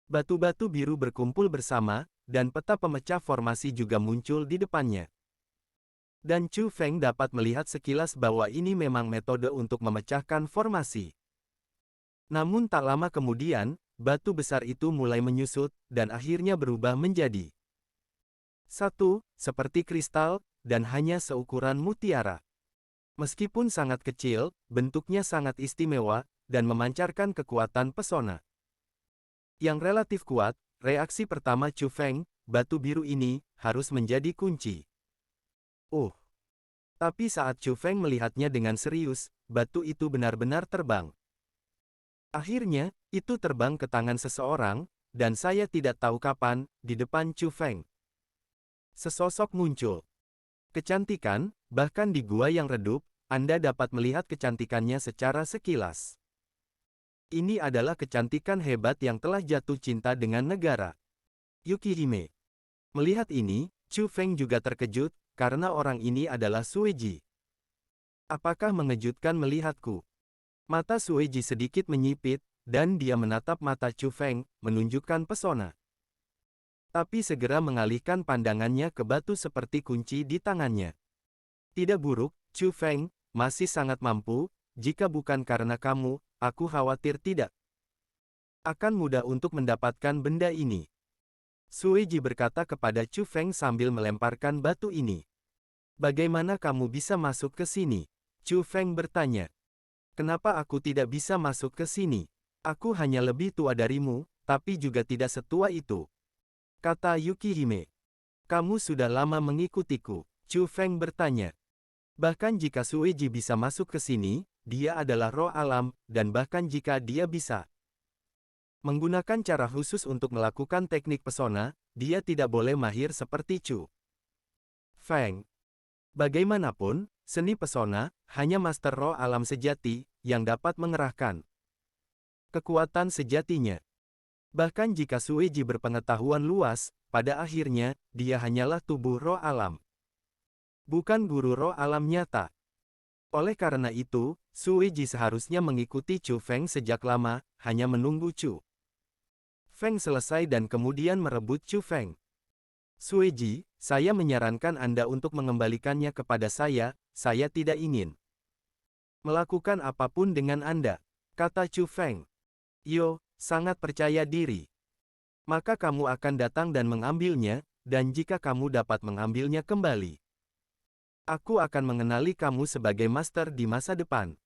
Batu-batu biru berkumpul bersama, dan peta pemecah formasi juga muncul di depannya. Dan Chu Feng dapat melihat sekilas bahwa ini memang metode untuk memecahkan formasi. Namun tak lama kemudian, batu besar itu mulai menyusut, dan akhirnya berubah menjadi satu, seperti kristal, dan hanya seukuran mutiara. Meskipun sangat kecil, bentuknya sangat istimewa, dan memancarkan kekuatan pesona yang relatif kuat. Reaksi pertama Chu Feng, batu biru ini, harus menjadi kunci. Tapi saat Chu Feng melihatnya dengan serius, batu itu benar-benar terbang. Akhirnya, itu terbang ke tangan seseorang, dan saya tidak tahu kapan, di depan Chu Feng. Sesosok muncul. Kecantikan, bahkan di gua yang redup, Anda dapat melihat kecantikannya secara sekilas. Ini adalah kecantikan hebat yang telah jatuh cinta dengan negara. Yukihime. Melihat ini, Chu Feng juga terkejut, karena orang ini adalah Sueji. Apakah mengejutkan melihatku? Mata Sueji sedikit menyipit, dan dia menatap mata Chu Feng, menunjukkan pesona. Tapi segera mengalihkan pandangannya ke batu seperti kunci di tangannya. Tidak buruk, Chu Feng, masih sangat mampu, jika bukan karena kamu, aku khawatir tidak akan mudah untuk mendapatkan benda ini. Sui Ji berkata kepada Chu Feng sambil melemparkan batu ini. Bagaimana kamu bisa masuk ke sini? Chu Feng bertanya. Kenapa aku tidak bisa masuk ke sini? Aku hanya lebih tua darimu, tapi juga tidak setua itu, kata Yukihime. Kamu sudah lama mengikutiku, Chu Feng bertanya. Bahkan jika Sui Ji bisa masuk ke sini, dia adalah roh alam, dan bahkan jika dia bisa menggunakan cara khusus untuk melakukan teknik pesona, dia tidak boleh mahir seperti Chu Feng. Bagaimanapun, seni pesona hanya master roh alam sejati yang dapat mengerahkan kekuatan sejatinya. Bahkan jika Sui Ji berpengetahuan luas, pada akhirnya, dia hanyalah tubuh roh alam, bukan guru roh alam nyata. Oleh karena itu, Sui Ji seharusnya mengikuti Chu Feng sejak lama, hanya menunggu Chu Feng selesai dan kemudian merebut Chu Feng. Sui Ji, saya menyarankan Anda untuk mengembalikannya kepada saya tidak ingin melakukan apapun dengan Anda, kata Chu Feng. Yo, sangat percaya diri. Maka kamu akan datang dan mengambilnya, dan jika kamu dapat mengambilnya kembali, aku akan mengenali kamu sebagai master di masa depan.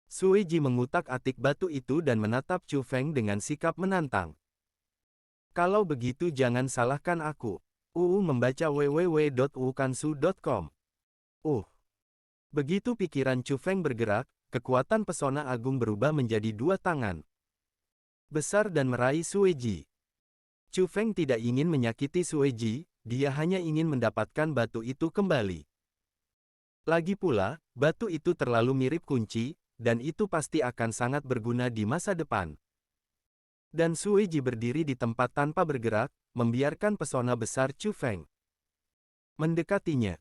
Sui Ji mengutak-atik batu itu dan menatap Chu Feng dengan sikap menantang. Kalau begitu jangan salahkan aku. Membaca www.wukansu.com. Begitu pikiran Chu Feng bergerak, kekuatan pesona agung berubah menjadi dua tangan besar dan meraih Sui Ji. Chu Feng tidak ingin menyakiti Sui Ji, dia hanya ingin mendapatkan batu itu kembali. Lagi pula, batu itu terlalu mirip kunci, dan itu pasti akan sangat berguna di masa depan. Dan Sui Ji berdiri di tempat tanpa bergerak, membiarkan pesona besar Chu Feng mendekatinya.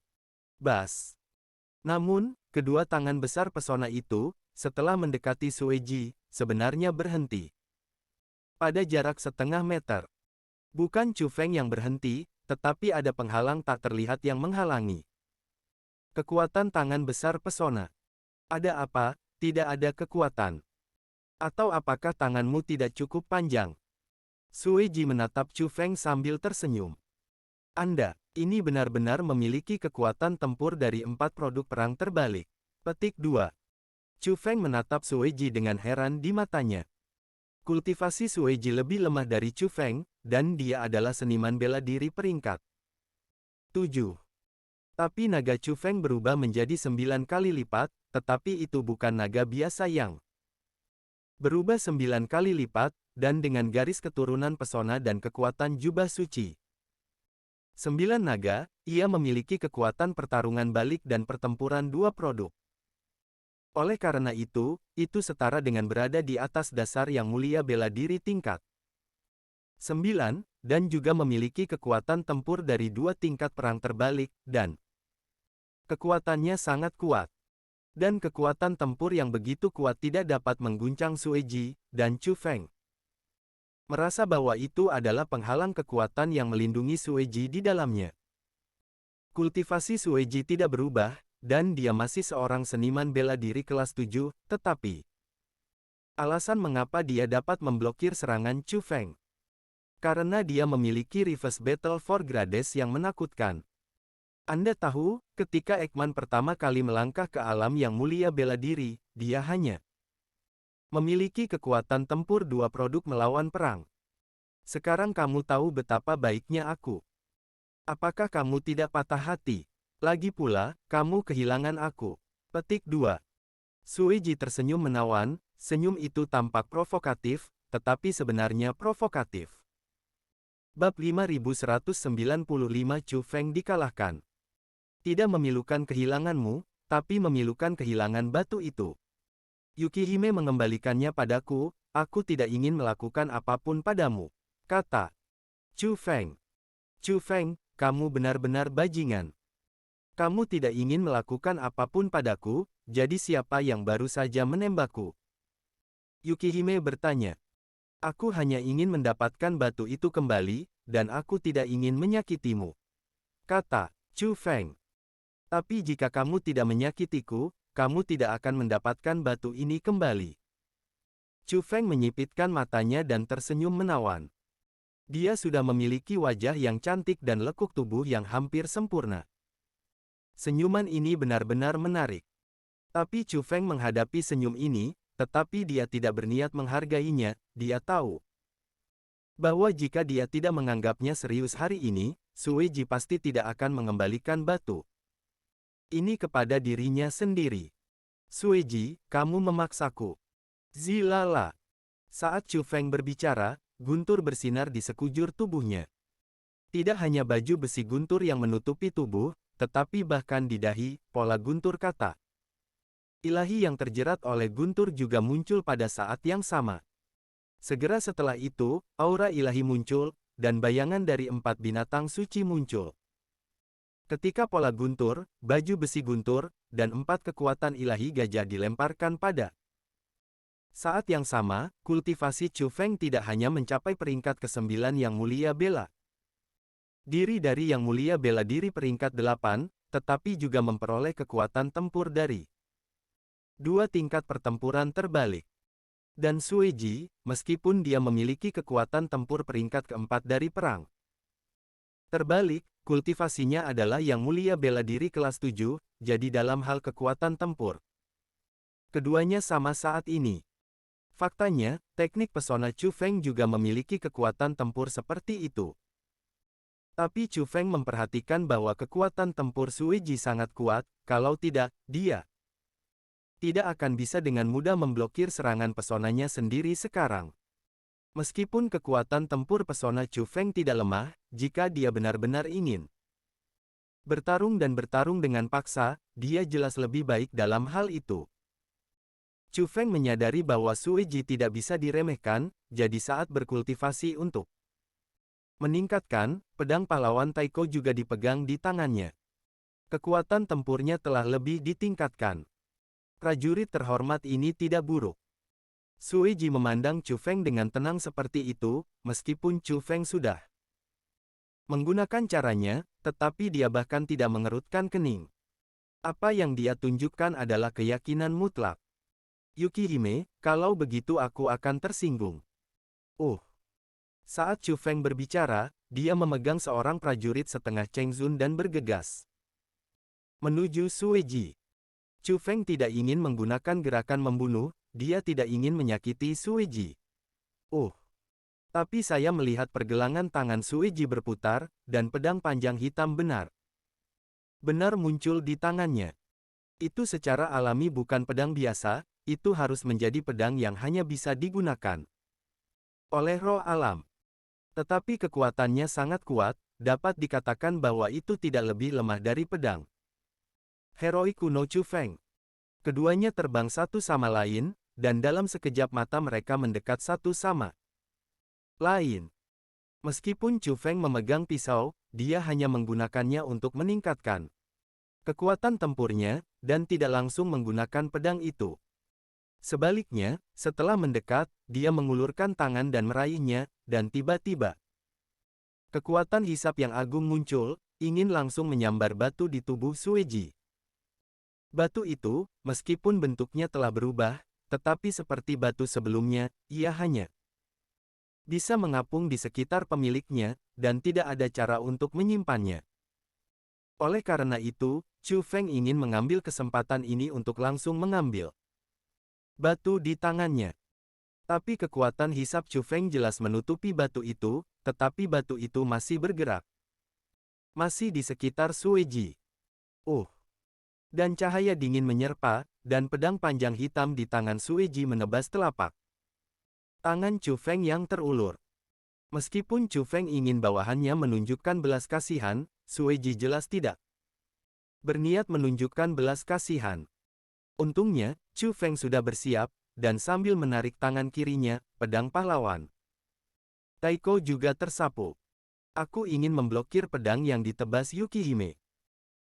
Bas. Namun, kedua tangan besar pesona itu, setelah mendekati Sui Ji, sebenarnya berhenti pada jarak setengah meter. Bukan Chu Feng yang berhenti, tetapi ada penghalang tak terlihat yang menghalangi kekuatan tangan besar pesona. Ada apa? Tidak ada kekuatan. Atau apakah tanganmu tidak cukup panjang? Sui Ji menatap Chu Feng sambil tersenyum. Anda, ini benar-benar memiliki kekuatan tempur dari 4 produk perang terbalik. Petik 2. Chu Feng menatap Sui Ji dengan heran di matanya. Kultivasi Sui Ji lebih lemah dari Chu Feng, dan dia adalah seniman bela diri peringkat 7. Tapi naga Chu Feng berubah menjadi 9 kali lipat, tetapi itu bukan naga biasa yang berubah 9 kali lipat, dan dengan garis keturunan pesona dan kekuatan jubah suci. 9 naga, ia memiliki kekuatan pertarungan balik dan pertempuran 2 produk. Oleh karena itu setara dengan berada di atas dasar yang mulia bela diri tingkat 9, dan juga memiliki kekuatan tempur dari 2 tingkat perang terbalik, dan kekuatannya sangat kuat. Dan kekuatan tempur yang begitu kuat tidak dapat mengguncang Sui Ji dan Chu Feng. Merasa bahwa itu adalah penghalang kekuatan yang melindungi Sui Ji di dalamnya. Kultivasi Sui Ji tidak berubah, dan dia masih seorang seniman bela diri kelas 7, tetapi alasan mengapa dia dapat memblokir serangan Chu Feng. Karena dia memiliki reverse battle for grades yang menakutkan. Anda tahu, ketika Ekman pertama kali melangkah ke alam yang mulia bela diri, dia hanya memiliki kekuatan tempur 2 produk melawan perang. Sekarang kamu tahu betapa baiknya aku. Apakah kamu tidak patah hati? Lagi pula, kamu kehilangan aku. Petik 2. Sui Ji tersenyum menawan, senyum itu tampak provokatif, tetapi sebenarnya provokatif. Bab 5195 Chu Feng dikalahkan. Tidak memilukan kehilanganmu, tapi memilukan kehilangan batu itu. Yukihime mengembalikannya padaku, aku tidak ingin melakukan apapun padamu, kata Chu Feng. Chu Feng, kamu benar-benar bajingan. Kamu tidak ingin melakukan apapun padaku, jadi siapa yang baru saja menembakku? Yukihime bertanya. Aku hanya ingin mendapatkan batu itu kembali, dan aku tidak ingin menyakitimu, kata Chu Feng. Tapi jika kamu tidak menyakitiku, kamu tidak akan mendapatkan batu ini kembali. Chu Feng menyipitkan matanya dan tersenyum menawan. Dia sudah memiliki wajah yang cantik dan lekuk tubuh yang hampir sempurna. Senyuman ini benar-benar menarik. Tapi Chu Feng menghadapi senyum ini, tetapi dia tidak berniat menghargainya. Dia tahu bahwa jika dia tidak menganggapnya serius hari ini, Sui Ji pasti tidak akan mengembalikan batu ini kepada dirinya sendiri. Sui Ji, kamu memaksaku. Zilala. Saat Chu Feng berbicara, guntur bersinar di sekujur tubuhnya. Tidak hanya baju besi guntur yang menutupi tubuh, tetapi bahkan di dahi, pola guntur kata ilahi yang terjerat oleh guntur juga muncul pada saat yang sama. Segera setelah itu, aura ilahi muncul, dan bayangan dari 4 binatang suci muncul. Ketika pola guntur, baju besi guntur, dan 4 kekuatan ilahi gajah dilemparkan pada saat yang sama, kultivasi Chu Feng tidak hanya mencapai peringkat ke-9 yang mulia bela diri dari yang mulia bela diri peringkat 8, tetapi juga memperoleh kekuatan tempur dari 2 tingkat pertempuran terbalik. Dan Sui Ji, meskipun dia memiliki kekuatan tempur peringkat ke-4 dari perang terbalik, kultivasinya adalah yang mulia bela diri kelas 7, jadi dalam hal kekuatan tempur keduanya sama saat ini. Faktanya, teknik pesona Chu Feng juga memiliki kekuatan tempur seperti itu. Tapi Chu Feng memperhatikan bahwa kekuatan tempur Sui Ji sangat kuat, kalau tidak, dia tidak akan bisa dengan mudah memblokir serangan pesonanya sendiri sekarang. Meskipun kekuatan tempur pesona Chu Feng tidak lemah, jika dia benar-benar ingin bertarung dan bertarung dengan paksa, dia jelas lebih baik dalam hal itu. Chu Feng menyadari bahwa Sui Ji tidak bisa diremehkan, jadi saat berkultivasi untuk meningkatkan, pedang pahlawan Taiko juga dipegang di tangannya. Kekuatan tempurnya telah lebih ditingkatkan. Prajurit terhormat ini tidak buruk. Sui Ji memandang Chu Feng dengan tenang seperti itu, meskipun Chu Feng sudah menggunakan caranya, tetapi dia bahkan tidak mengerutkan kening. Apa yang dia tunjukkan adalah keyakinan mutlak. Yukihime, kalau begitu aku akan tersinggung. Saat Chu Feng berbicara, dia memegang seorang prajurit setengah Chengzun dan bergegas menuju Sui Ji. Chu Feng tidak ingin menggunakan gerakan membunuh, dia tidak ingin menyakiti Sui Ji. Tapi saya melihat pergelangan tangan Sui Ji berputar, dan pedang panjang hitam benar muncul di tangannya. Itu secara alami bukan pedang biasa, itu harus menjadi pedang yang hanya bisa digunakan oleh roh alam. Tetapi kekuatannya sangat kuat, dapat dikatakan bahwa itu tidak lebih lemah dari pedang heroik kuno Chu Feng. Keduanya terbang satu sama lain, dan dalam sekejap mata mereka mendekat satu sama lain. Meskipun Chu Feng memegang pisau, dia hanya menggunakannya untuk meningkatkan kekuatan tempurnya, dan tidak langsung menggunakan pedang itu. Sebaliknya, setelah mendekat, dia mengulurkan tangan dan meraihnya, dan tiba-tiba kekuatan hisap yang agung muncul, ingin langsung menyambar batu di tubuh Sui Ji. Batu itu, meskipun bentuknya telah berubah, tetapi seperti batu sebelumnya, ia hanya bisa mengapung di sekitar pemiliknya, dan tidak ada cara untuk menyimpannya. Oleh karena itu, Chu Feng ingin mengambil kesempatan ini untuk langsung mengambil batu di tangannya. Tapi kekuatan hisap Chu Feng jelas menutupi batu itu, tetapi batu itu masih bergerak. Masih di sekitar Sui Ji. Dan cahaya dingin menyerpa, dan pedang panjang hitam di tangan Sui Ji menebas telapak tangan Chu Feng yang terulur. Meskipun Chu Feng ingin bawahannya menunjukkan belas kasihan, Sui Ji jelas tidak berniat menunjukkan belas kasihan. Untungnya, Chu Feng sudah bersiap, dan sambil menarik tangan kirinya, pedang pahlawan Taiko juga tersapu. Aku ingin memblokir pedang yang ditebas Yukihime.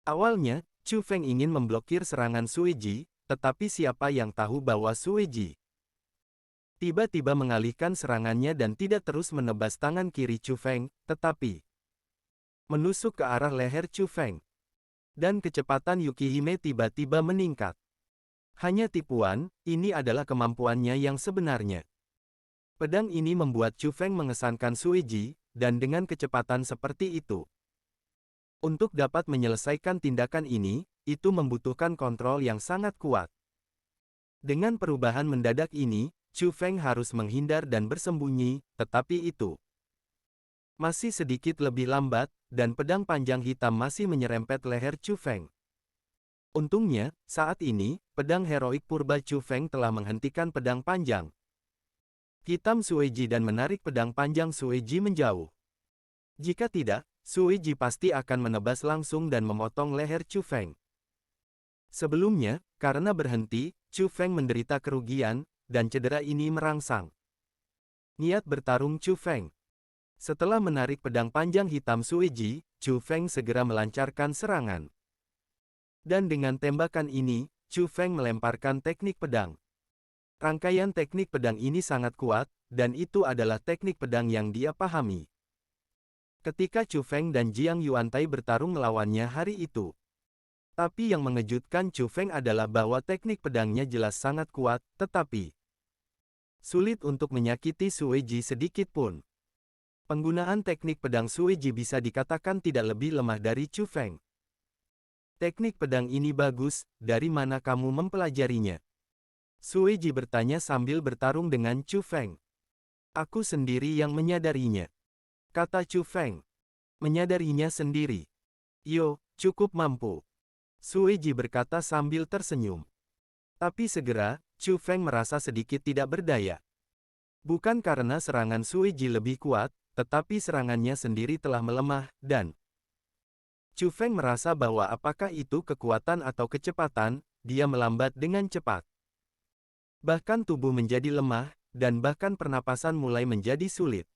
Awalnya, Chu Feng ingin memblokir serangan Sui Ji, tetapi siapa yang tahu bahwa Sui Ji tiba-tiba mengalihkan serangannya dan tidak terus menebas tangan kiri Chu Feng, tetapi menusuk ke arah leher Chu Feng. Dan kecepatan Yukihime tiba-tiba meningkat. Hanya tipuan, ini adalah kemampuannya yang sebenarnya. Pedang ini membuat Chu Feng mengesankan Sui Ji, dan dengan kecepatan seperti itu. Untuk dapat menyelesaikan tindakan ini, itu membutuhkan kontrol yang sangat kuat. Dengan perubahan mendadak ini, Chu Feng harus menghindar dan bersembunyi, tetapi itu masih sedikit lebih lambat, dan pedang panjang hitam masih menyerempet leher Chu Feng. Untungnya, saat ini, pedang heroik purba Chu Feng telah menghentikan pedang panjang hitam Sui Ji dan menarik pedang panjang Sui Ji menjauh. Jika tidak, Sui Ji pasti akan menebas langsung dan memotong leher Chu Feng. Sebelumnya, karena berhenti, Chu Feng menderita kerugian, dan cedera ini merangsang niat bertarung Chu Feng. Setelah menarik pedang panjang hitam Sui Ji, Chu Feng segera melancarkan serangan. Dan dengan tembakan ini, Chu Feng melemparkan teknik pedang. Rangkaian teknik pedang ini sangat kuat, dan itu adalah teknik pedang yang dia pahami. Ketika Chu Feng dan Jiang Yuantai bertarung melawannya hari itu. Tapi yang mengejutkan Chu Feng adalah bahwa teknik pedangnya jelas sangat kuat, tetapi sulit untuk menyakiti Sui Ji sedikit pun. Penggunaan teknik pedang Sui Ji bisa dikatakan tidak lebih lemah dari Chu Feng. Teknik pedang ini bagus, dari mana kamu mempelajarinya? Sui Ji bertanya sambil bertarung dengan Chu Feng. Aku sendiri yang menyadarinya, kata Chu Feng. Menyadarinya sendiri. Yo, cukup mampu. Sui Ji berkata sambil tersenyum. Tapi segera, Chu Feng merasa sedikit tidak berdaya. Bukan karena serangan Sui Ji lebih kuat, tetapi serangannya sendiri telah melemah, dan Chu Feng merasa bahwa apakah itu kekuatan atau kecepatan, dia melambat dengan cepat. Bahkan tubuh menjadi lemah, dan bahkan pernapasan mulai menjadi sulit.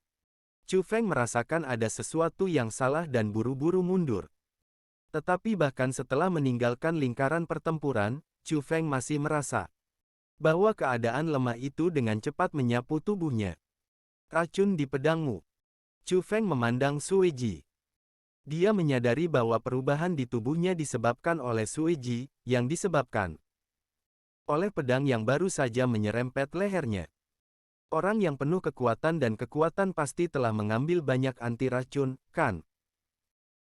Chu Feng merasakan ada sesuatu yang salah dan buru-buru mundur. Tetapi bahkan setelah meninggalkan lingkaran pertempuran, Chu Feng masih merasa bahwa keadaan lemah itu dengan cepat menyapu tubuhnya. Racun di pedangmu. Chu Feng memandang Sui Ji. Dia menyadari bahwa perubahan di tubuhnya disebabkan oleh Sui Ji, yang disebabkan oleh pedang yang baru saja menyerempet lehernya. Orang yang penuh kekuatan dan kekuatan pasti telah mengambil banyak anti racun, kan?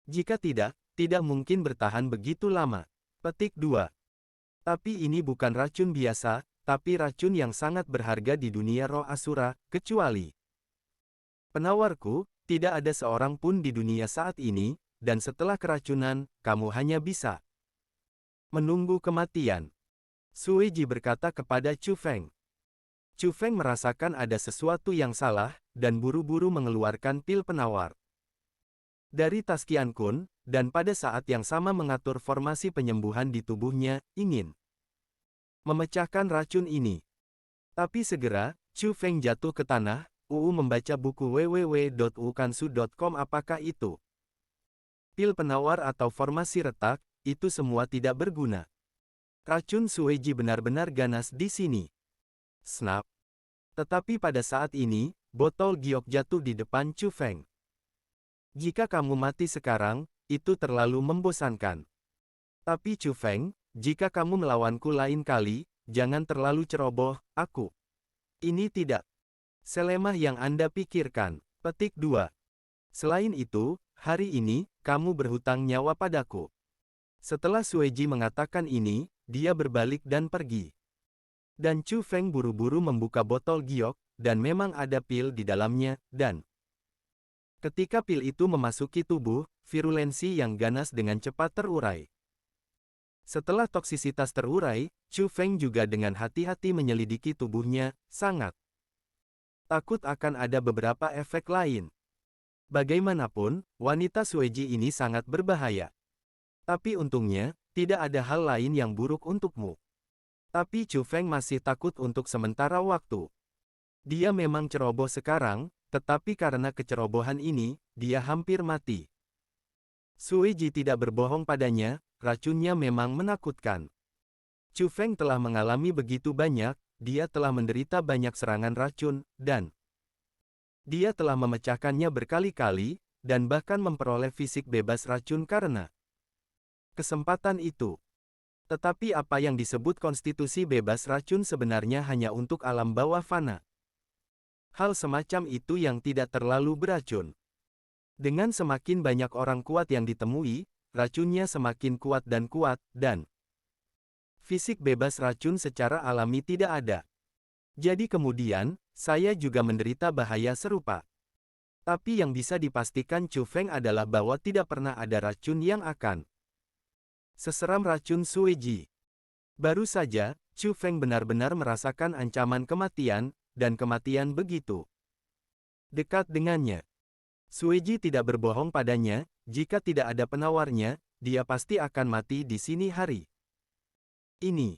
Jika tidak, tidak mungkin bertahan begitu lama. Petik 2. Tapi ini bukan racun biasa, tapi racun yang sangat berharga di dunia roh Asura, kecuali penawarku. Tidak ada seorang pun di dunia saat ini, dan setelah keracunan, kamu hanya bisa menunggu kematian. Sui Ji berkata kepada Chu Feng. Chu Feng merasakan ada sesuatu yang salah, dan buru-buru mengeluarkan pil penawar dari tas Qian Kun, dan pada saat yang sama mengatur formasi penyembuhan di tubuhnya, ingin memecahkan racun ini. Tapi segera, Chu Feng jatuh ke tanah. Membaca buku www.ukansu.com. Apakah itu pil penawar atau formasi retak, itu semua tidak berguna. Racun Sui Ji benar-benar ganas di sini. Snap. Tetapi pada saat ini, botol giok jatuh di depan Chu Feng. Jika kamu mati sekarang, itu terlalu membosankan. Tapi Chu Feng, jika kamu melawanku lain kali, jangan terlalu ceroboh, aku. Ini tidak selemah yang Anda pikirkan. Petik 2. Selain itu, hari ini, kamu berhutang nyawa padaku. Setelah Sui Ji mengatakan ini, dia berbalik dan pergi. Dan Chu Feng buru-buru membuka botol giok, dan memang ada pil di dalamnya, dan ketika pil itu memasuki tubuh, virulensi yang ganas dengan cepat terurai. Setelah toksisitas terurai, Chu Feng juga dengan hati-hati menyelidiki tubuhnya, sangat takut akan ada beberapa efek lain. Bagaimanapun, wanita Sui Ji ini sangat berbahaya. Tapi untungnya, tidak ada hal lain yang buruk untukmu. Tapi Chu Feng masih takut untuk sementara waktu. Dia memang ceroboh sekarang, tetapi karena kecerobohan ini, dia hampir mati. Sui Ji tidak berbohong padanya, racunnya memang menakutkan. Chu Feng telah mengalami begitu banyak, dia telah menderita banyak serangan racun, dan dia telah memecahkannya berkali-kali, dan bahkan memperoleh fisik bebas racun karena kesempatan itu. Tetapi apa yang disebut konstitusi bebas racun sebenarnya hanya untuk alam bawah fana. Hal semacam itu yang tidak terlalu beracun. Dengan semakin banyak orang kuat yang ditemui, racunnya semakin kuat, dan fisik bebas racun secara alami tidak ada. Jadi kemudian, saya juga menderita bahaya serupa. Tapi yang bisa dipastikan Chu Feng adalah bahwa tidak pernah ada racun yang akan seseram racun Sueji. Baru saja, Chu Feng benar-benar merasakan ancaman kematian, dan kematian begitu dekat dengannya. Sueji tidak berbohong padanya, jika tidak ada penawarnya, dia pasti akan mati di sini hari ini.